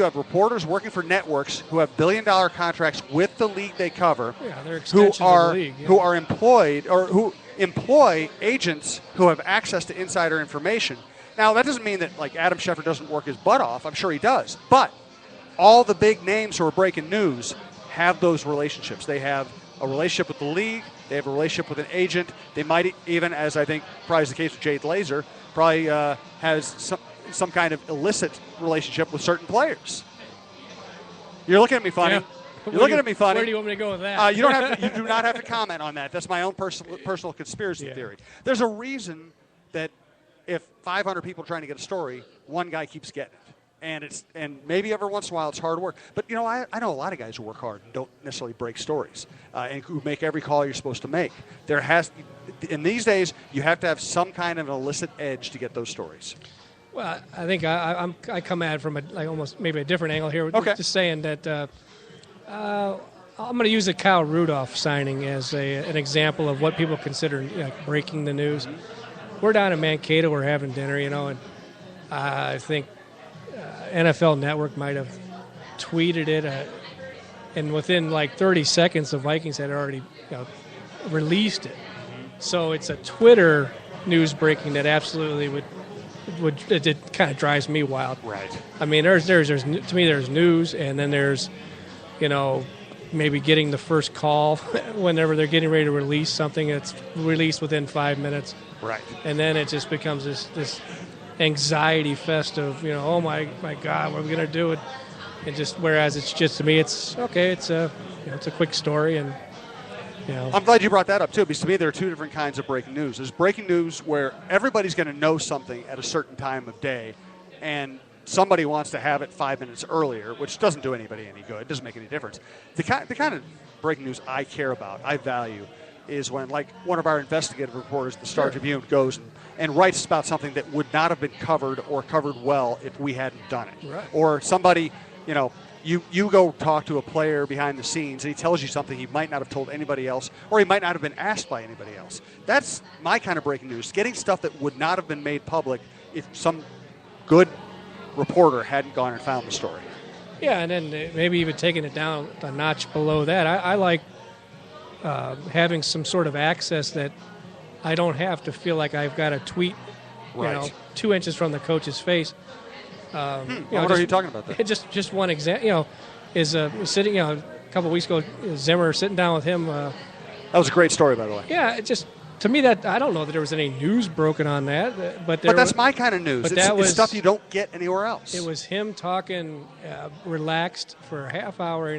have reporters working for networks who have billion-dollar contracts with the league they cover, they're extensions of the league, who are employed or who employ agents who have access to insider information. Now, that doesn't mean that like Adam Schefter doesn't work his butt off. I'm sure he does. But all the big names who are breaking news have those relationships. They have a relationship with the league. They have a relationship with an agent. They might even, as I think probably is the case with Jade Laser, probably has some kind of illicit relationship with certain players. You're looking at me funny. Yeah. You're looking at me funny. Where do you want me to go with that? You do not have to comment on that. That's my own personal conspiracy theory. There's a reason that if 500 people are trying to get a story, one guy keeps getting it. And maybe every once in a while it's hard work. But, I know a lot of guys who work hard and don't necessarily break stories and who make every call you're supposed to make. In these days, you have to have some kind of an illicit edge to get those stories. Well, I think I come at it from almost maybe a different angle here. Okay. Just saying that I'm going to use the Kyle Rudolph signing as an example of what people consider breaking the news. We're down in Mankato. We're having dinner, and I think NFL Network might have tweeted it, and within 30 seconds, the Vikings had already released it. So it's a Twitter news breaking that absolutely it kind of drives me wild. Right. I mean, there's to me there's news, and then there's maybe getting the first call whenever they're getting ready to release something that's released within 5 minutes. Right. And then it just becomes this anxiety fest of oh my God, what are we gonna do? And just whereas it's just to me it's okay. It's a quick story and. I'm glad you brought that up, too, because to me there are two different kinds of breaking news. There's breaking news where everybody's going to know something at a certain time of day, and somebody wants to have it 5 minutes earlier, which doesn't do anybody any good. It doesn't make any difference. The kind of breaking news I care about, I value, is when, one of our investigative reporters at the Star Tribune goes and writes about something that would not have been covered or covered well if we hadn't done it. Right. Or somebody, You go talk to a player behind the scenes, and he tells you something he might not have told anybody else, or he might not have been asked by anybody else. That's my kind of breaking news, getting stuff that would not have been made public if some good reporter hadn't gone and found the story. Yeah, and then maybe even taking it down a notch below that. I like having some sort of access that I don't have to feel like I've got to tweet, 2 inches from the coach's face. What are you talking about there? Just one example, is sitting, a couple of weeks ago, Zimmer sitting down with him. That was a great story, by the way. Yeah, it just, to me, that I don't know that there was any news broken on that. But that's my kind of news. But it's stuff you don't get anywhere else. It was him talking relaxed for a half hour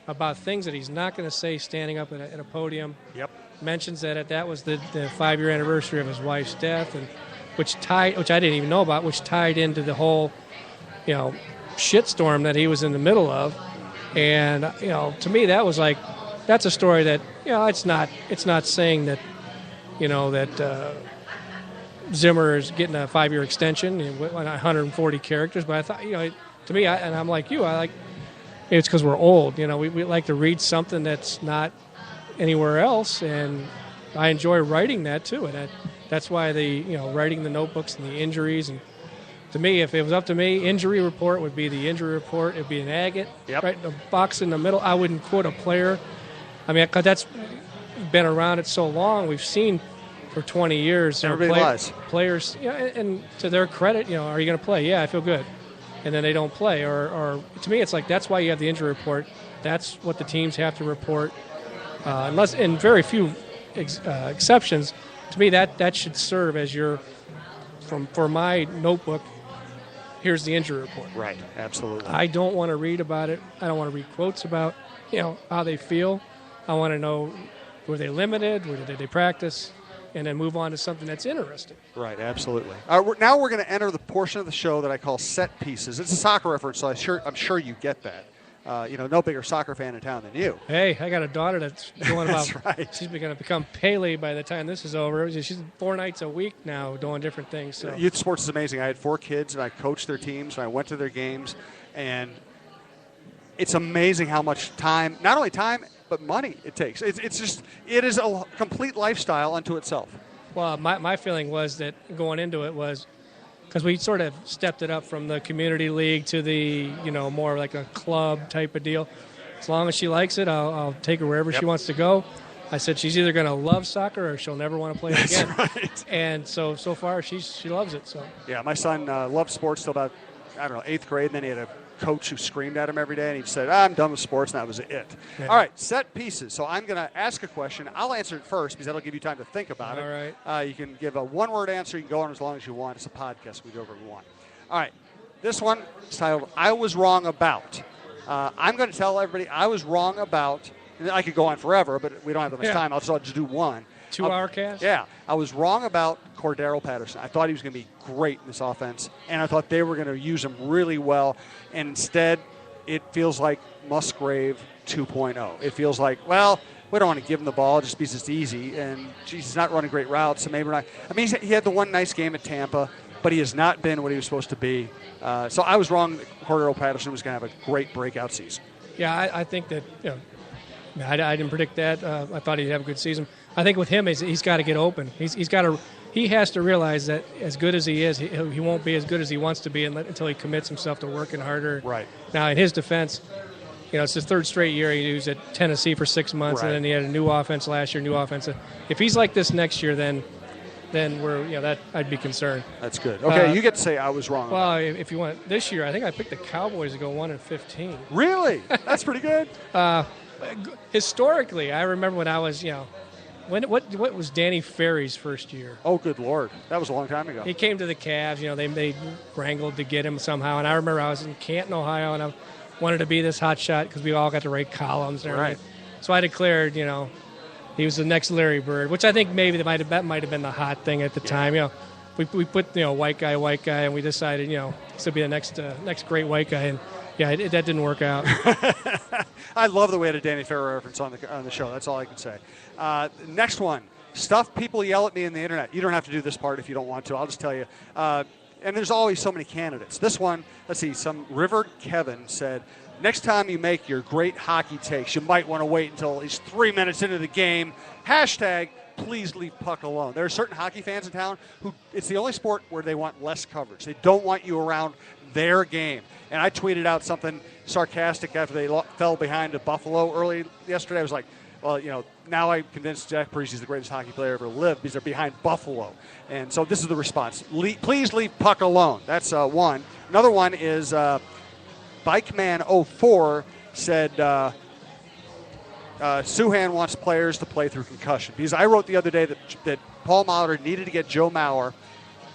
about things that he's not going to say standing up at a podium. Yep. Mentions that was the 5-year anniversary of his wife's death, and which I didn't even know about, which tied into the whole shitstorm that he was in the middle of. And to me that was that's a story that it's not saying that that Zimmer is getting a 5-year extension and 140 characters, but I thought to me and I'm like you, I like it's because we're old, we like to read something that's not anywhere else, and I enjoy writing that too, and that's why writing the notebooks and the injuries. And to me, if it was up to me, injury report would be the injury report. It would be an agate, right? The box in the middle. I wouldn't quote a player. I mean, 'cause that's been around it so long. We've seen for 20 years. Everybody lies. Players, and to their credit, are you going to play? Yeah, I feel good. And then they don't play. Or to me, it's like that's why you have the injury report. That's what the teams have to report. Unless, in very few exceptions, to me that should serve as for my notebook. Here's the injury report. Right, absolutely. I don't want to read about it. I don't want to read quotes about how they feel. I want to know, were they limited? Where did they practice? And then move on to something that's interesting. Right, absolutely. Now we're going to enter the portion of the show that I call set pieces. It's a soccer reference, so I'm sure you get that. No bigger soccer fan in town than you. Hey, I got a daughter that's going about. That's right. She's going to become Pele by the time this is over. She's 4 nights a week now doing different things. So. Youth sports is amazing. I had 4 kids, and I coached their teams, and I went to their games, and it's amazing how much time, not only time, but money it takes. It is a complete lifestyle unto itself. Well, my feeling was that going into it was because we sort of stepped it up from the community league to the more like a club type of deal. As long as she likes it, I'll take her wherever she wants to go. I said she's either going to love soccer or she'll never want to play it again. That's right. And so far she loves it. So yeah, my son loved sports till about 8th grade, and then he had a coach who screamed at him every day, and he said, I'm done with sports, and that was it. Yeah. All right, set pieces. So I'm going to ask a question. I'll answer it first because that'll give you time to think about it. All right. You can give a one-word answer. You can go on as long as you want. It's a podcast. We do whatever we want. All right. This one is titled, I Was Wrong About. I'm going to tell everybody I was wrong about, and I could go on forever, but we don't have that much time. I'll just do one. 2-hour cast? Yeah. I was wrong about Cordero Patterson. I thought he was going to be great in this offense, and I thought they were going to use him really well. And instead, it feels like Musgrave 2.0. It feels like, well, we don't want to give him the ball just because it's easy. And, he's not running great routes, so maybe we're not. I mean, he had the one nice game at Tampa, but he has not been what he was supposed to be. So I was wrong that Cordero Patterson was going to have a great breakout season. Yeah, I think that, I didn't predict that. I thought he'd have a good season. I think with him, he's got to get open. He has to realize that as good as he is, he won't be as good as he wants to be until he commits himself to working harder. Right. Now, in his defense, it's his 3rd straight year. He was at Tennessee for 6 months, right. And then he had a new offense last year, new offense. If he's like this next year, then we're that I'd be concerned. That's good. Okay, you get to say I was wrong. Well, if you want this year, I think I picked the Cowboys to go 1-15. Really? That's pretty good. Historically, I remember when I was what was Danny Ferry's first year? Oh, good Lord. That was a long time ago. He came to the Cavs. They wrangled to get him somehow. And I remember I was in Canton, Ohio, and I wanted to be this hot shot because we all got to write columns and everything. Right. So I declared, he was the next Larry Bird, which I think maybe that might have been the hot thing at the time. We put, white guy, and we decided, this would be the next great white guy. And, that didn't work out. I love the way to Danny Ferry reference on the show. That's all I can say. Next one, stuff people yell at me in the internet. You don't have to do this part if you don't want to. I'll just tell you. And there's always so many candidates. This one, let's see, some River Kevin said, next time you make your great hockey takes, you might want to wait until at least 3 minutes into the game. # please leave puck alone. There are certain hockey fans in town who it's the only sport where they want less coverage. They don't want you around their game. And I tweeted out something sarcastic after they fell behind to Buffalo early yesterday. I was like, well, now I'm convinced Jack Parise is the greatest hockey player ever lived because they're behind Buffalo. And so this is the response. Please leave puck alone. That's one. Another one is Bikeman04 said Souhan wants players to play through concussion. Because I wrote the other day that Paul Molitor needed to get Joe Mauer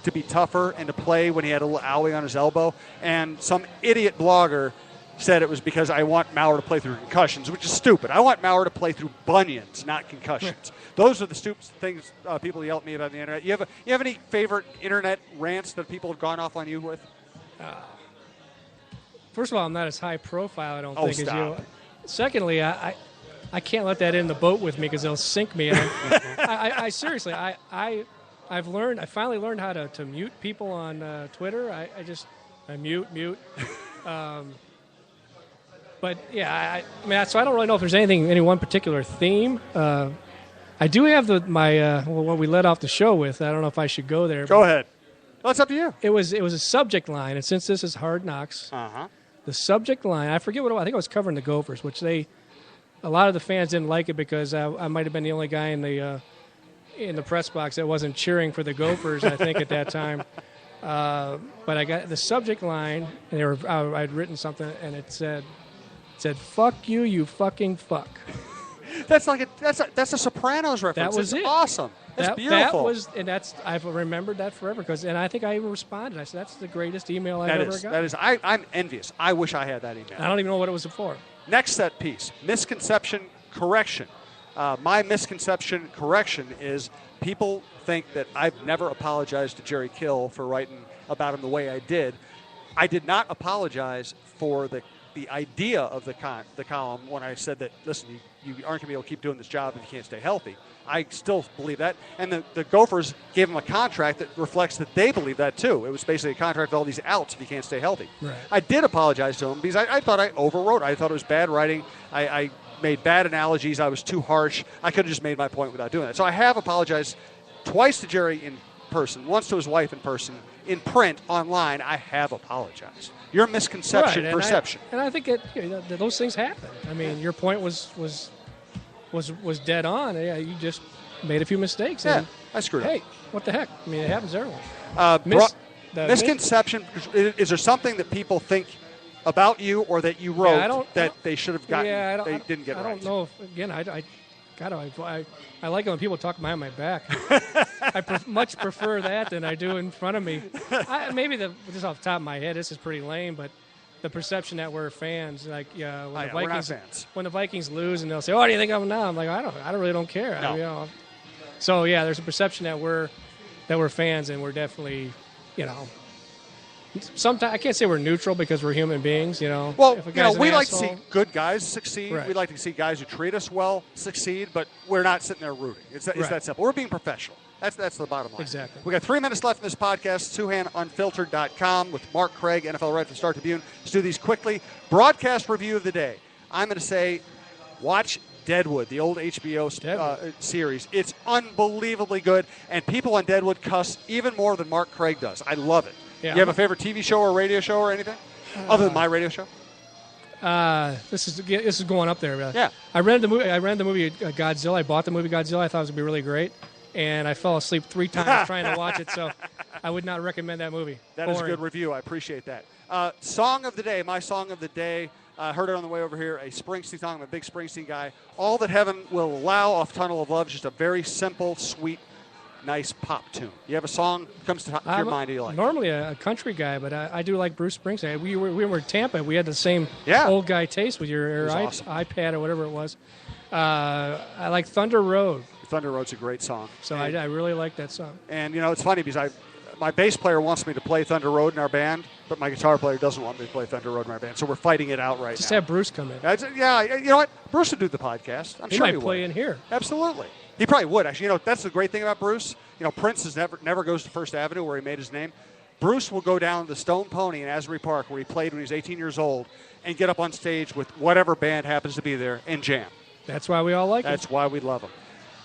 to be tougher and to play when he had a little owie on his elbow. And some idiot blogger said it was because I want Mauer to play through concussions, which is stupid. I want Mauer to play through bunions, not concussions. Those are the stupid things people yell at me about on the internet. You have any favorite internet rants that people have gone off on you with? First of all, I'm not as high profile, I don't think, stop. as you. Secondly, I can't let that in the boat with me because they'll sink me. I seriously, I finally learned how to mute people on Twitter. I mute. But yeah, so I don't really know if there's any one particular theme. I do have what we led off the show with. I don't know if I should go there. Go ahead. Well, it's up to you. It was a subject line, and since this is Hard Knocks, the subject line, I forget what it was. I think I was covering the Gophers, which a lot of the fans didn't like it because I might have been the only guy in in the press box that wasn't cheering for the Gophers, I think, at that time. But I got the subject line, and I'd written something, and it said, "Fuck you, you fucking fuck." That's a Sopranos reference. That was it's it. awesome. That's beautiful. I've remembered that forever and I think I even responded. I said, "That's the greatest email I've ever got." That is. I'm envious. I wish I had that email. I don't even know what it was for. Next set piece: misconception correction. My misconception correction is people think that I've never apologized to Jerry Kill for writing about him the way I did. I did not apologize for the idea of the column when I said that, listen, you aren't going to be able to keep doing this job if you can't stay healthy. I still believe that. And the Gophers gave him a contract that reflects that they believe that, too. It was basically a contract with all these outs if you can't stay healthy. Right. I did apologize to him because I thought I overwrote. I thought it was bad writing. I made bad analogies. I was too harsh. I could have just made my point without doing that. So I have apologized twice to Jerry in person, once to his wife in person. In print, online, I have apologized. Your misconception, right, perception. And I think that those things happen. I mean, your point was dead on. Yeah, you just made a few mistakes. Yeah, and, I screwed up. Hey, what the heck? I mean, it happens to everyone. Misconception, is there something that people think about you or that you wrote that they should have gotten, they didn't get right? I don't know. Again, I like it when people talk behind my back. I much prefer that than I do in front of me. Maybe just off the top of my head, this is pretty lame, but the perception that we're fans, like when the Vikings lose and they'll say, "Oh, what do you think of them now?" I'm like, I really don't care. No. So yeah, there's a perception that we're fans, and we're definitely, sometimes I can't say we're neutral because we're human beings, Well, if a guy's we an like to asshole, see good guys succeed. Right. We like to see guys who treat us well succeed, but we're not sitting there rooting. It's Right. that simple. We're being professional. That's the bottom line. Exactly. We got 3 minutes left in this podcast. SouhanUnfiltered.com with Mark Craig, NFL writer for Star Tribune. Let's do these quickly. Broadcast review of the day. I'm going to say, watch Deadwood, the old HBO series. It's unbelievably good, and people on Deadwood cuss even more than Mark Craig does. I love it. Yeah. You have a favorite TV show or radio show or anything other than my radio show? This is going up there. Yeah. I rented the movie Godzilla. I bought the movie Godzilla. I thought it was going to be really great, and I fell asleep 3 times trying to watch it. So I would not recommend that movie. That is a good review. I appreciate that. Song of the day. My song of the day. I heard it on the way over here. A Springsteen song. I'm a big Springsteen guy. All That Heaven Will Allow off Tunnel of Love. Just a very simple, sweet, nice pop tune. You have a song that comes to your mind that you like? Normally a country guy, but I do like Bruce Springsteen. We were in Tampa. We had the same old guy taste with your awesome. iPad or whatever it was. I like Thunder Road. Thunder Road's a great song. So I really like that song. And, it's funny because my bass player wants me to play Thunder Road in our band, but my guitar player doesn't want me to play Thunder Road in our band. So we're fighting it out right Just now. have Bruce come in. Yeah, you know what? Bruce would do the podcast. I'm sure he might play would. in here. Absolutely. He probably would, actually. That's the great thing about Bruce. Prince never goes to First Avenue where he made his name. Bruce will go down to Stone Pony in Asbury Park where he played when he was 18 years old and get up on stage with whatever band happens to be there and jam. That's why we all like him. That's why we love him.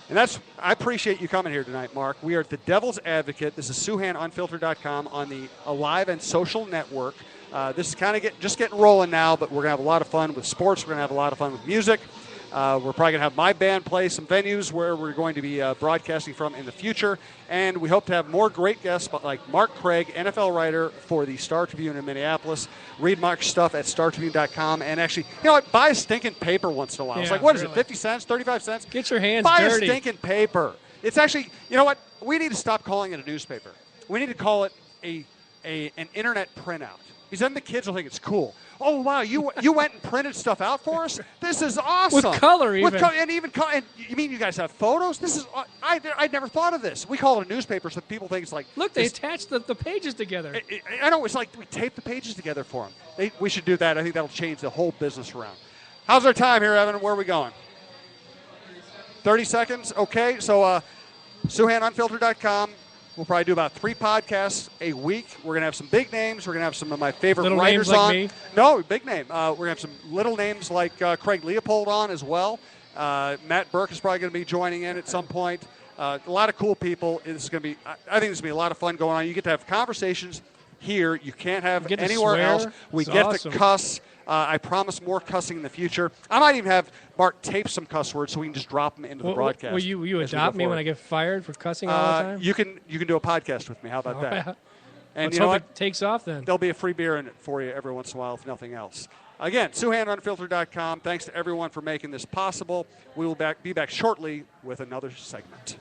And I appreciate you coming here tonight, Mark. We are at the Devil's Advocate. This is SouhanUnfiltered.com on the Alive and Social Network. This is kind of just getting rolling now, but we're going to have a lot of fun with sports. We're going to have a lot of fun with music. We're probably going to have my band play some venues where we're going to be broadcasting from in the future. And we hope to have more great guests like Mark Craig, NFL writer for the Star Tribune in Minneapolis. Read Mark's stuff at StarTribune.com. And actually, buy a stinking paper once in a while. It's like, what is it, 50 cents, 35 cents? Get your hands dirty. Buy dirty. a stinking paper. It's actually, you know what? We need to stop calling it a newspaper. We need to call it an internet printout. Because then the kids will think it's cool. Oh, wow, you went and printed stuff out for us? This is awesome. With color even. And you mean you guys have photos? This is I never thought of this. We call it a newspaper so people think it's like... Look, they attached the pages together. I know. It's like we tape the pages together for them. We should do that. I think that'll change the whole business around. How's our time here, Evan? Where are we going? 30 seconds? Okay, so SouhanUnfiltered.com. We'll probably do about 3 podcasts a week. We're going to have some big names. We're going to have some of my favorite little writers names like on. Me? No, big name. We're going to have some little names like Craig Leopold on as well. Matt Burke is probably going to be joining in at some point. A lot of cool people. This is going to be. I think this is going to be a lot of fun going on. You get to have conversations here. You can't have anywhere else. We get to cuss. I promise more cussing in the future. I might even have Mark tape some cuss words so we can just drop them into the broadcast. Will you adopt me when I get fired for cussing all the time? You can do a podcast with me. How about that? Yeah. And Let's you know hope what? it takes off then. There'll be a free beer in it for you every once in a while, if nothing else. Again, SouhanUnfiltered.com. Thanks to everyone for making this possible. We will be back shortly with another segment.